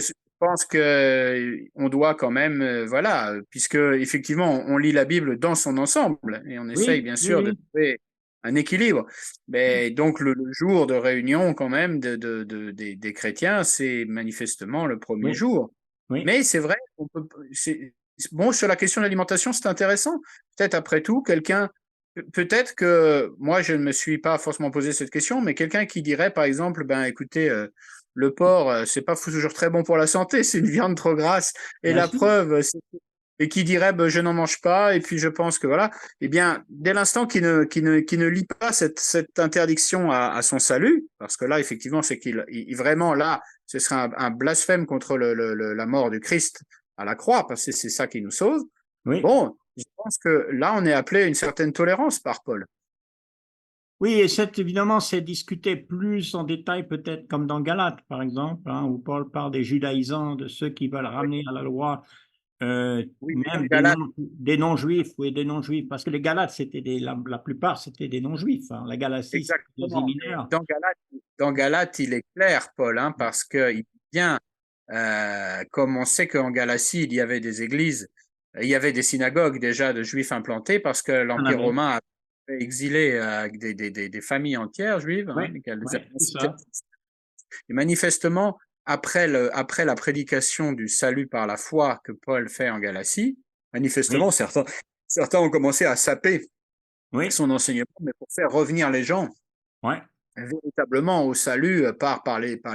on doit quand même, voilà, puisque effectivement on lit la Bible dans son ensemble et on essaye oui, bien oui, sûr de oui, trouver un équilibre. Mais donc le jour de réunion quand même des chrétiens, c'est manifestement le premier oui, jour. oui, Mais c'est vrai, bon, sur la question de l'alimentation, c'est intéressant. Peut-être après tout, peut-être que moi, je ne me suis pas forcément posé cette question, mais quelqu'un qui dirait, par exemple, ben, écoutez, le porc, c'est pas toujours très bon pour la santé, c'est une viande trop grasse. Et bien la sûr. preuve, et qui dirait, ben, je n'en mange pas, et puis je pense que voilà. Eh bien, dès l'instant qu'il ne lie pas cette interdiction à son salut, parce que là, effectivement, c'est vraiment là, ce serait un blasphème contre la mort du Christ à la croix, parce que c'est ça qui nous sauve. Oui. Bon, je pense que là, on est appelé à une certaine tolérance par Paul. Oui, et évidemment, c'est discuté plus en détail, peut-être comme dans Galates, par exemple, hein, où Paul parle des judaïsants, de ceux qui veulent Oui, ramener à la loi oui, mais dans même Galates, des non-juifs, oui, des non-juifs, parce que les Galates, la plupart, c'était des non-juifs, hein. La Galatie, c'était l'Asie exactement. Mais mineure. dans Galates, il est clair, Paul, hein, parce que il vient, comme on sait qu'en Galatie, il y avait des églises, il y avait des synagogues déjà de juifs implantés, parce que On l'Empire avait. romain a exilé des familles entières juives, Oui, hein, lesquelles les oui, avait c'est citées. ça. Et manifestement, après la prédication du salut par la foi que Paul fait en Galatie, manifestement, Oui, certains ont commencé à saper Oui, son enseignement, mais pour faire revenir les gens ouais, véritablement au salut par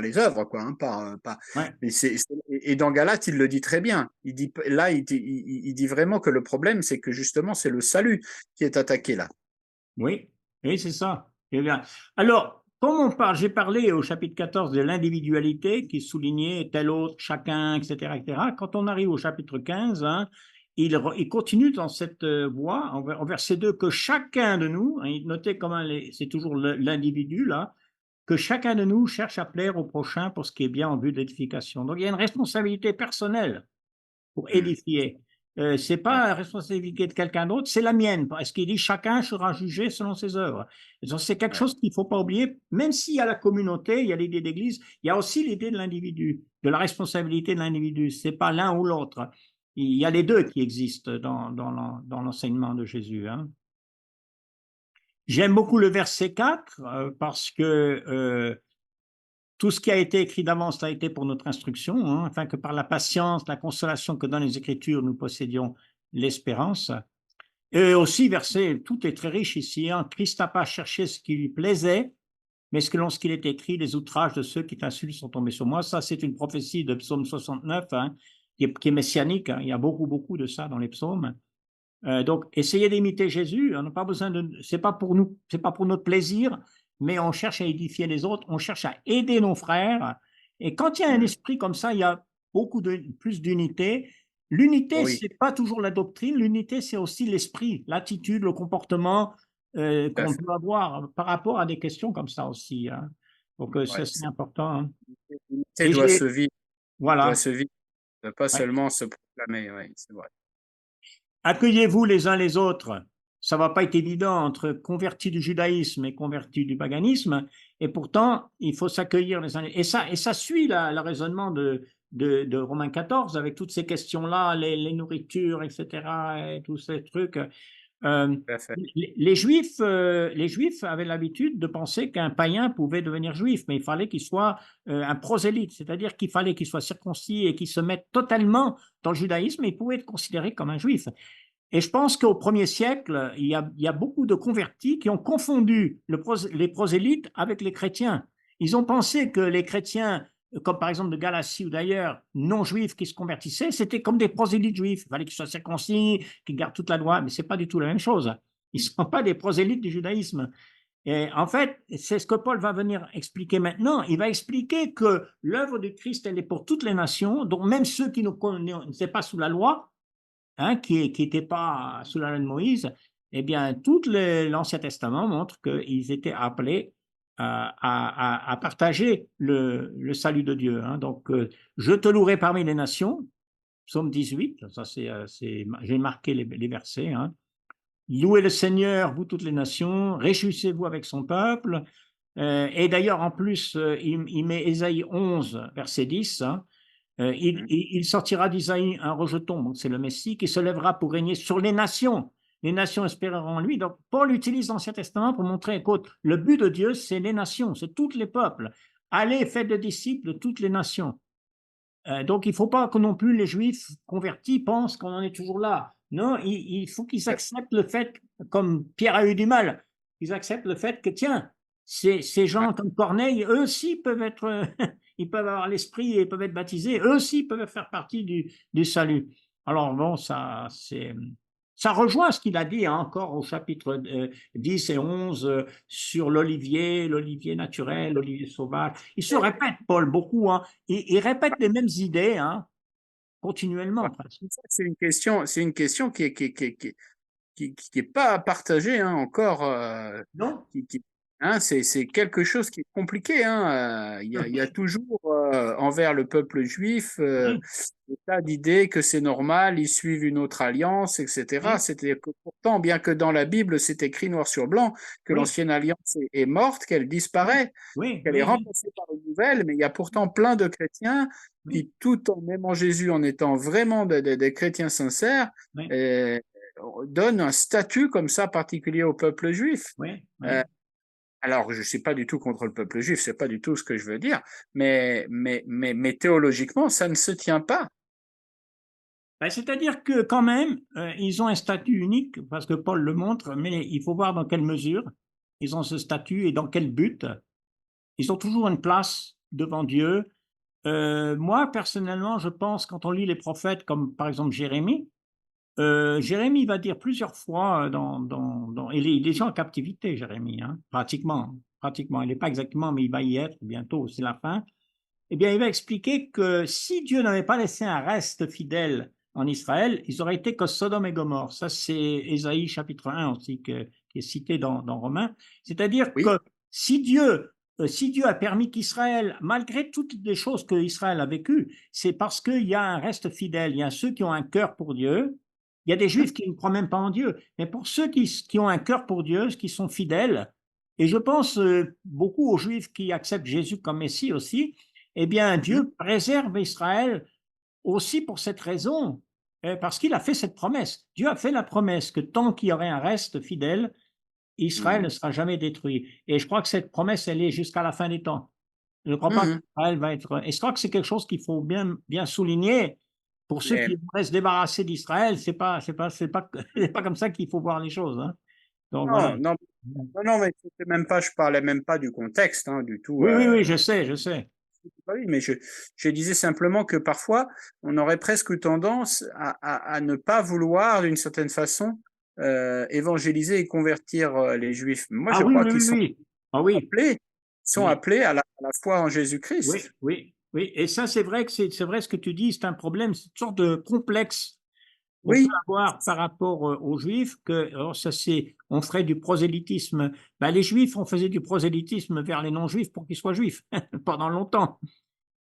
les œuvres, quoi. Hein, ouais. et dans Galate, il le dit très bien. Il dit, là, il dit vraiment que le problème, c'est que justement, c'est le salut qui est attaqué là. Oui, oui, c'est ça. Eh bien, alors, comme on parle, j'ai parlé au chapitre 14 de l'individualité qui soulignait tel autre, chacun, etc., etc. Quand on arrive au chapitre 15, hein, il continue dans cette voie, en verset 2, que chacun de nous, hein, notez comment c'est toujours l'individu là, que chacun de nous cherche à plaire au prochain pour ce qui est bien en vue de l'édification. Donc il y a une responsabilité personnelle pour Hmm. édifier. C'est Ouais, pas la responsabilité de quelqu'un d'autre, c'est la mienne. Parce qu'il dit chacun sera jugé selon ses œuvres. Et donc, c'est quelque ouais. chose qu'il ne faut pas oublier, même s'il y a la communauté, il y a l'idée d'église, il y a aussi l'idée de l'individu, de la responsabilité de l'individu. C'est pas l'un ou l'autre. Il y a les deux qui existent dans l'enseignement de Jésus. Hein. J'aime beaucoup le verset 4 parce que tout ce qui a été écrit d'avance a été pour notre instruction, hein, afin que par la patience, la consolation que dans les Écritures, nous possédions l'espérance. Et aussi, verset, tout est très riche ici. Hein, Christ n'a pas cherché ce qui lui plaisait, mais ce que lorsqu'il est écrit, les outrages de ceux qui t'insultent sont tombés sur moi. Ça, c'est une prophétie de Psaume 69, hein, qui est messianique. Hein. Il y a beaucoup, beaucoup de ça dans les psaumes. Donc, essayez d'imiter Jésus. On n'a pas besoin de. C'est pas pour nous, c'est pas pour notre plaisir, mais on cherche à édifier les autres, on cherche à aider nos frères. Et quand il y a un Hmm. esprit comme ça, il y a beaucoup plus d'unité. L'unité, Oui, c'est pas toujours la doctrine. L'unité, c'est aussi l'esprit, l'attitude, le comportement tout à qu'on fait. peut avoir par rapport à des questions comme ça aussi. Hein. Donc, ça, Ouais, c'est important. Hein. l'unité Et j'ai. doit Voilà. se vivre, pas Ouais. seulement se proclamer. Oui, c'est vrai. Accueillez-vous les uns les autres. Ça va pas être évident entre convertis du judaïsme et convertis du paganisme, et pourtant, il faut s'accueillir les uns les autres. Et ça suit le raisonnement de Romains 14 avec toutes ces questions-là, les nourritures, etc., et tous ces trucs. Tout à fait. Les Juifs avaient l'habitude de penser qu'un païen pouvait devenir juif, mais il fallait qu'il soit un prosélyte, c'est-à-dire qu'il fallait qu'il soit circoncis et qu'il se mette totalement dans le judaïsme, et il pouvait être considéré comme un juif. Et je pense qu'au premier siècle, il y a beaucoup de convertis qui ont confondu les prosélytes avec les chrétiens. Ils ont pensé que les chrétiens, comme par exemple de Galatie ou d'ailleurs, non-juifs qui se convertissaient, c'était comme des prosélytes juifs. Il fallait qu'ils soient circoncis, qu'ils gardent toute la loi, mais ce n'est pas du tout la même chose. Ils ne sont pas des prosélytes du judaïsme. Et en fait, c'est ce que Paul va venir expliquer maintenant. Il va expliquer que l'œuvre de Christ, elle est pour toutes les nations, donc même ceux qui ne sont pas sous la loi, hein, qui n'étaient pas sous la loi de Moïse, eh bien, tout l'Ancien Testament montre qu'ils étaient appelés à partager le salut de Dieu. Hein. Donc, je te louerai parmi les nations, psaume 18, ça j'ai marqué les versets. Hein. Louez le Seigneur, vous toutes les nations, réjouissez-vous avec son peuple. Et d'ailleurs, en plus, il met Ésaïe 11, verset 10, hein, Hmm. il sortira d'Isaïe un rejeton, donc c'est le Messie, qui se lèvera pour régner sur les nations. Les nations espéreront en lui. Donc, Paul utilise l'Ancien Testament pour montrer, écoute, le but de Dieu, c'est les nations, c'est tous les peuples. Allez, faites des disciples de toutes les nations. Donc, il ne faut pas que non plus les Juifs convertis pensent qu'on en est toujours là. Non, il faut qu'ils acceptent le fait, comme Pierre a eu du mal, ils acceptent le fait que, tiens, ces Ouais. gens comme Corneille, eux aussi peuvent être, ils peuvent avoir l'esprit et peuvent être baptisés, eux aussi peuvent faire partie du salut. Alors, bon, ça rejoint ce qu'il a dit hein, encore au chapitre 10 et 11 sur l'olivier naturel, l'olivier sauvage. Il se répète, Paul, beaucoup. Hein. Il répète les mêmes idées hein, Ouais. continuellement, presque. C'est une question qui est pas partagée hein, encore. Non? Qui, hein, c'est quelque chose qui est compliqué. Hein. Il y a toujours envers le peuple juif Oui, des tas d'idées que c'est normal, ils suivent une autre alliance, etc. oui, C'est-à-dire que pourtant, bien que dans la Bible, c'est écrit noir sur blanc que oui, l'ancienne alliance est morte, qu'elle oui, disparaît, oui, qu'elle est oui, oui, remplacée par une nouvelle, mais il y a pourtant plein de chrétiens oui, qui, tout en aimant Jésus, en étant vraiment des chrétiens sincères, oui, euh, donnent un statut comme ça particulier au peuple juif. oui, Euh, oui. alors, je ne suis pas du tout contre le peuple juif, c'est pas du tout ce que je veux dire, mais théologiquement, ça ne se tient pas. Ben, c'est-à-dire que quand même, ils ont un statut unique, parce que Paul le montre, mais il faut voir dans quelle mesure ils ont ce statut et dans quel but. Ils ont toujours une place devant Dieu. Moi, personnellement, je pense, quand on lit les prophètes, comme par exemple Jérémie, Jérémie va dire plusieurs fois il est déjà en captivité, Jérémie, hein, pratiquement. Il n'est pas exactement, mais il va y être bientôt, c'est la fin. Eh bien, il va expliquer que si Dieu n'avait pas laissé un reste fidèle en Israël, ils auraient été que Sodome et Gomorre. Ça, c'est Ésaïe chapitre 1 aussi, qui est cité dans Romains. C'est-à-dire Oui. que si Dieu a permis qu'Israël, malgré toutes les choses que Israël a vécues, c'est parce qu'il y a un reste fidèle. Il y a ceux qui ont un cœur pour Dieu. Il y a des Juifs qui ne croient même pas en Dieu. Mais pour ceux qui ont un cœur pour Dieu, qui sont fidèles, et je pense beaucoup aux Juifs qui acceptent Jésus comme Messie aussi, eh bien, Mhm. Dieu préserve Israël aussi pour cette raison, parce qu'il a fait cette promesse. Dieu a fait la promesse que tant qu'il y aurait un reste fidèle, Israël ne Mhm. sera jamais détruit. Et je crois que cette promesse, elle est jusqu'à la fin des temps. Je ne crois pas Mhm. qu'Israël va être. Et je crois que c'est quelque chose qu'il faut bien souligner. Pour ceux qui Mais voudraient se débarrasser d'Israël, c'est pas comme ça qu'il faut voir les choses, hein. Donc voilà. non, non, non, mais je parlais même pas du contexte, hein, du tout. Oui, oui, oui, je sais. Oui, mais je disais simplement que parfois, on aurait presque tendance à ne pas vouloir, d'une certaine façon, évangéliser et convertir les Juifs. Moi, Ah je oui, crois oui, qu'ils oui, sont oui. Ah oui, appelés, sont oui. appelés à la foi en Oui, Jésus-Christ. oui, oui. Et ça, c'est vrai que c'est vrai ce que tu dis, c'est un problème, c'est une sorte de complexe qu'on peut Oui, avoir par rapport aux Juifs, que alors ça c'est, on ferait du prosélytisme. Ben, les Juifs, on faisait du prosélytisme vers les non-Juifs pour qu'ils soient Juifs pendant longtemps.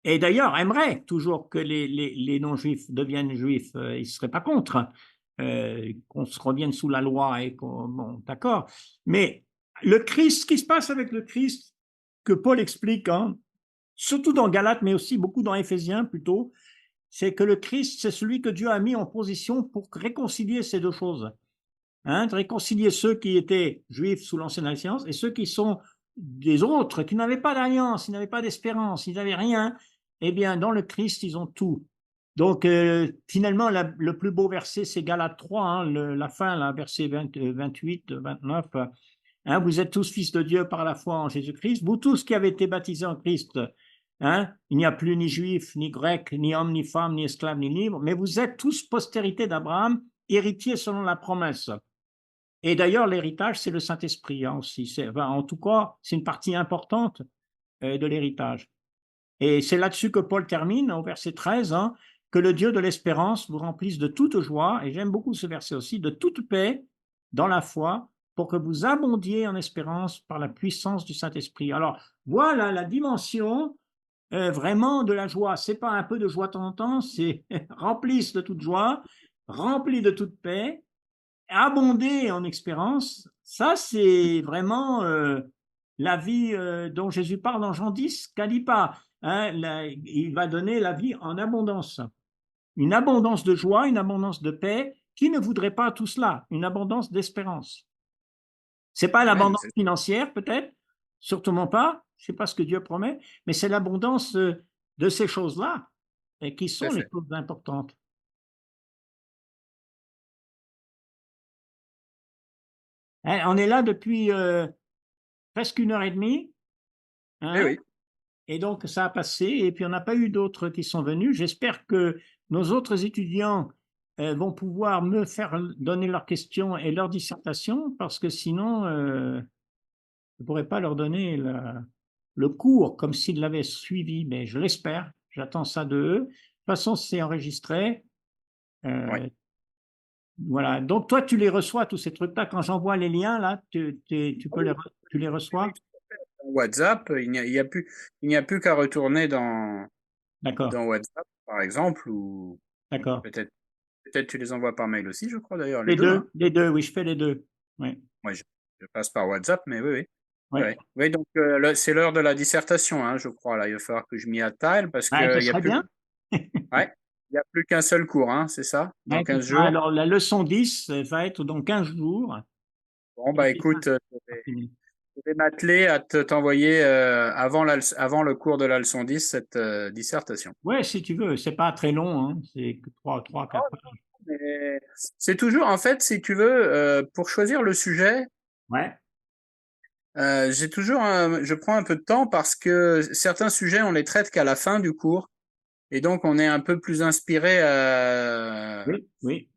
Et d'ailleurs, aimerait toujours que les non-Juifs deviennent Juifs. Ils ne seraient pas contre qu'on se revienne sous la loi et qu'on, bon, d'accord. Mais le Christ, ce qui se passe avec le Christ, que Paul explique, hein, surtout dans Galates, mais aussi beaucoup dans Éphésiens plutôt, c'est que le Christ, c'est celui que Dieu a mis en position pour réconcilier ces deux choses. Hein, de réconcilier ceux qui étaient juifs sous l'ancienne alliance et ceux qui sont des autres, qui n'avaient pas d'alliance, ils n'avaient pas d'espérance, ils n'avaient rien. Eh bien, dans le Christ, ils ont tout. Donc, finalement, le plus beau verset, c'est Galates 3, hein, la fin, là, verset 28, 29. Hein, vous êtes tous fils de Dieu par la foi en Jésus-Christ. Vous tous qui avez été baptisés en Christ, hein, il n'y a plus ni juif, ni grec, ni homme, ni femme, ni esclave, ni libre, mais vous êtes tous postérité d'Abraham, héritiers selon la promesse. Et d'ailleurs, l'héritage, c'est le Saint-Esprit, hein, aussi. En tout cas, c'est une partie importante de l'héritage. Et c'est là-dessus que Paul termine, au verset 13, hein, que le Dieu de l'espérance vous remplisse de toute joie, et j'aime beaucoup ce verset aussi, de toute paix dans la foi, pour que vous abondiez en espérance par la puissance du Saint-Esprit. Alors, voilà la dimension vraiment de la joie. C'est pas un peu de joie de temps en temps, c'est remplisse de toute joie, rempli de toute paix, abonder en espérance. Ça, c'est vraiment la vie dont Jésus parle dans Jean 10, qu'elle dit pas. Hein, il va donner la vie en abondance. Une abondance de joie, une abondance de paix. Qui ne voudrait pas tout cela? Une abondance d'espérance. C'est pas ouais, l'abondance financière, peut-être, certainement pas. C'est pas ce que Dieu promet, mais c'est l'abondance de ces choses-là et qui tout à sont les fait. choses importantes. Hein, on est là depuis presque 1 heure et demie, Eh hein, oui. et donc ça a passé, et puis on n'a pas eu d'autres qui sont venus. J'espère que nos autres étudiants vont pouvoir me faire donner leurs questions et leurs dissertations, parce que sinon, je ne pourrais pas leur donner le cours comme s'ils l'avaient suivi, mais je l'espère. J'attends ça de eux. De toute façon, c'est enregistré. Ouais. Euh, voilà. Donc, toi, tu les reçois, tous ces trucs-là. Quand j'envoie les liens, là, Ah oui, tu les oui, oui, reçois? tout à fait. Dans WhatsApp, il n'y a plus qu'à retourner D'accord, dans WhatsApp, par exemple, ou d'accord. peut-être peut-être tu les envoies par mail aussi, je crois d'ailleurs, les deux, hein. Les deux, oui, je fais les deux. Oui, Moi, je passe par WhatsApp, mais oui, oui. oui. Ouais. Oui, donc c'est l'heure de la dissertation, hein, je crois. Là, il va falloir que je m'y attelle parce Ouais, qu'il ce y a serait plus, bien. ouais, il y a plus qu'un seul cours, hein, c'est ça, dans Ouais, c'est 15 ça. jours. Alors, la leçon 10 va être dans 15 jours. Bon, Et bah c'est ça, écoute, c'est fini. Je vais m'atteler à t'envoyer avant le cours de la leçon 10 cette dissertation. Ouais, si tu veux, c'est pas très long, hein. C'est que 4 pages. Mais c'est toujours, en fait, si tu veux, pour choisir le sujet, Ouais, je prends un peu de temps parce que certains sujets, on les traite qu'à la fin du cours. Et donc, on est un peu plus inspiré. oui, oui,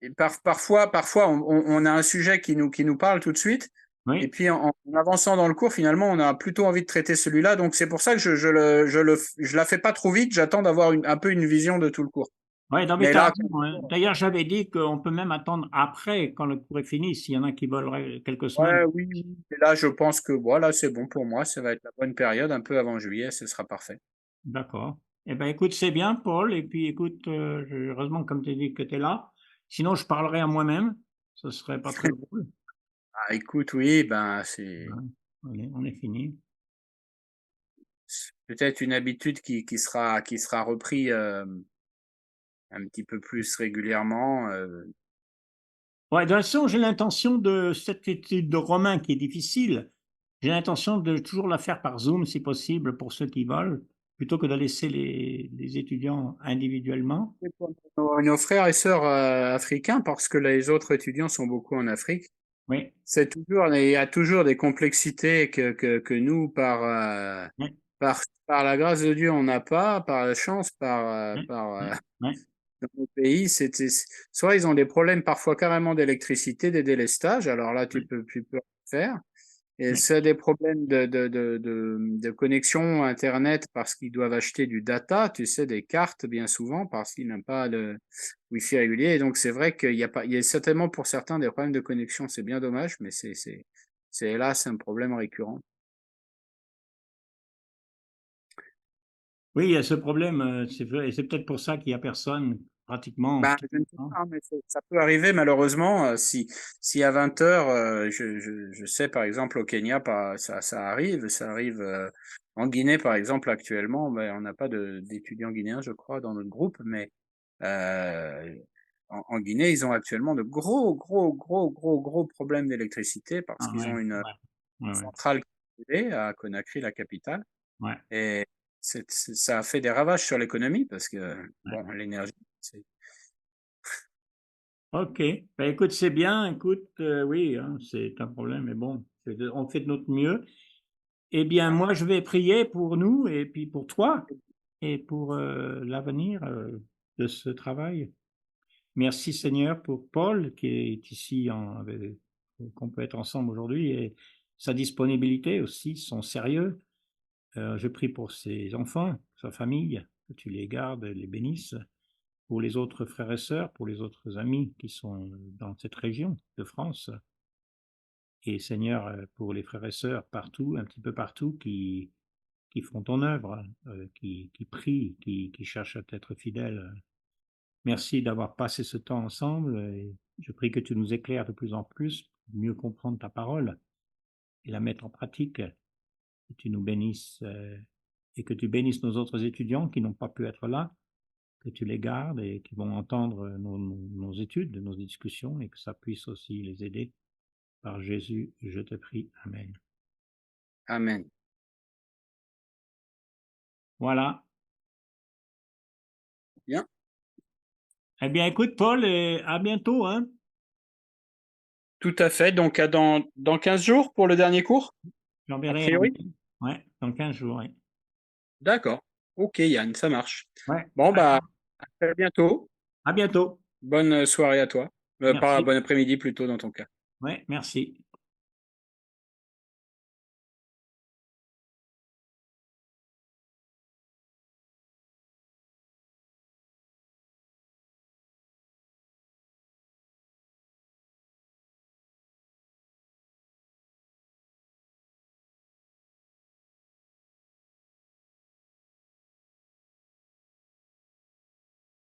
Et parfois, on a un sujet qui nous parle tout de suite. Et oui. puis, en avançant dans le cours, finalement, on a plutôt envie de traiter celui-là. Donc, c'est pour ça que je la fais pas trop vite. J'attends d'avoir un peu une vision de tout le cours. Ouais, non, mais Mais t'as là, raison, hein. D'ailleurs, j'avais dit qu'on peut même attendre après, quand le cours est fini, s'il y en a qui veulent quelques semaines. ouais, oui, oui. Et là, je pense que voilà, c'est bon pour moi. Ça va être la bonne période, un peu avant juillet. Ce sera parfait. D'accord. Eh ben, écoute, c'est bien, Paul. Et puis, écoute, heureusement, comme tu dis que tu es là. Sinon, je parlerai à moi-même. Ce serait pas très drôle. Ah, écoute, oui, ben, Voilà. On est fini. c'est peut-être une habitude qui sera repris un petit peu plus régulièrement. Ouais, de toute façon, j'ai l'intention de cette étude de romain qui est difficile. J'ai l'intention de toujours la faire par Zoom, si possible, pour ceux qui veulent, plutôt que de laisser les étudiants individuellement. Et pour nos frères et sœurs africains, parce que les autres étudiants sont beaucoup en Afrique, Oui, il y a toujours des complexités que nous, oui, par la grâce de Dieu, on n'a pas, par la chance, oui, oui, oui, dans nos pays, soit ils ont des problèmes parfois carrément d'électricité, des délestages, alors là, oui, tu peux faire. Et oui, c'est des problèmes de connexion Internet parce qu'ils doivent acheter du data, tu sais, des cartes bien souvent parce qu'ils n'ont pas le Wi-Fi régulier. Et donc, c'est vrai qu'il y a pas, il y a certainement pour certains des problèmes de connexion. C'est bien dommage, mais c'est hélas un problème récurrent. oui, il y a ce problème, c'est vrai, et c'est peut-être pour ça qu'il y a personne, pratiquement. Ben, je ne sais pas, mais ça peut arriver malheureusement. Si à 20 heures, je sais par exemple au Kenya, ça arrive en Guinée par exemple actuellement. Ben, on n'a pas d'étudiants guinéens, je crois, dans notre groupe, mais euh, en Guinée, ils ont actuellement de gros problèmes d'électricité parce Ah qu'ils ont ouais, une ouais, ouais, ouais, centrale qui est brûlée à Conakry, la capitale, ouais, et ça a fait des ravages sur l'économie parce que ouais. bon, l'énergie, c'est Ok, ben, écoute, c'est bien, écoute, oui, hein, c'est un problème, mais bon, on fait de notre mieux. Eh bien, ouais. moi, je vais prier pour nous et puis pour toi et pour l'avenir de ce travail. Merci Seigneur pour Paul qui est ici, qu'on peut être ensemble aujourd'hui et sa disponibilité aussi, son sérieux. Je prie pour ses enfants, sa famille, que tu les gardes, les bénisses, pour les autres frères et sœurs, pour les autres amis qui sont dans cette région de France. Et Seigneur, pour les frères et sœurs partout, un petit peu partout, qui font ton œuvre, qui prient, qui cherchent à être fidèles. Merci d'avoir passé ce temps ensemble et je prie que tu nous éclaires de plus en plus pour mieux comprendre ta parole et la mettre en pratique. Que tu nous bénisses et que tu bénisses nos autres étudiants qui n'ont pas pu être là, que tu les gardes et qui vont entendre nos études, nos discussions et que ça puisse aussi les aider. Par Jésus, je te prie. Amen. Amen. Voilà. Bien. Eh bien, écoute, Paul, et à bientôt, hein. Tout à fait. Donc, dans 15 jours pour le dernier cours, a J'enverrai un priori? mail. Ouais, dans 15 jours, ouais. D'accord. Ok, Yann, ça marche. Ouais. Bon, bah, à très bientôt. À bientôt. Bonne soirée à toi. Pas Merci. bon après-midi plutôt dans ton cas. Ouais, merci.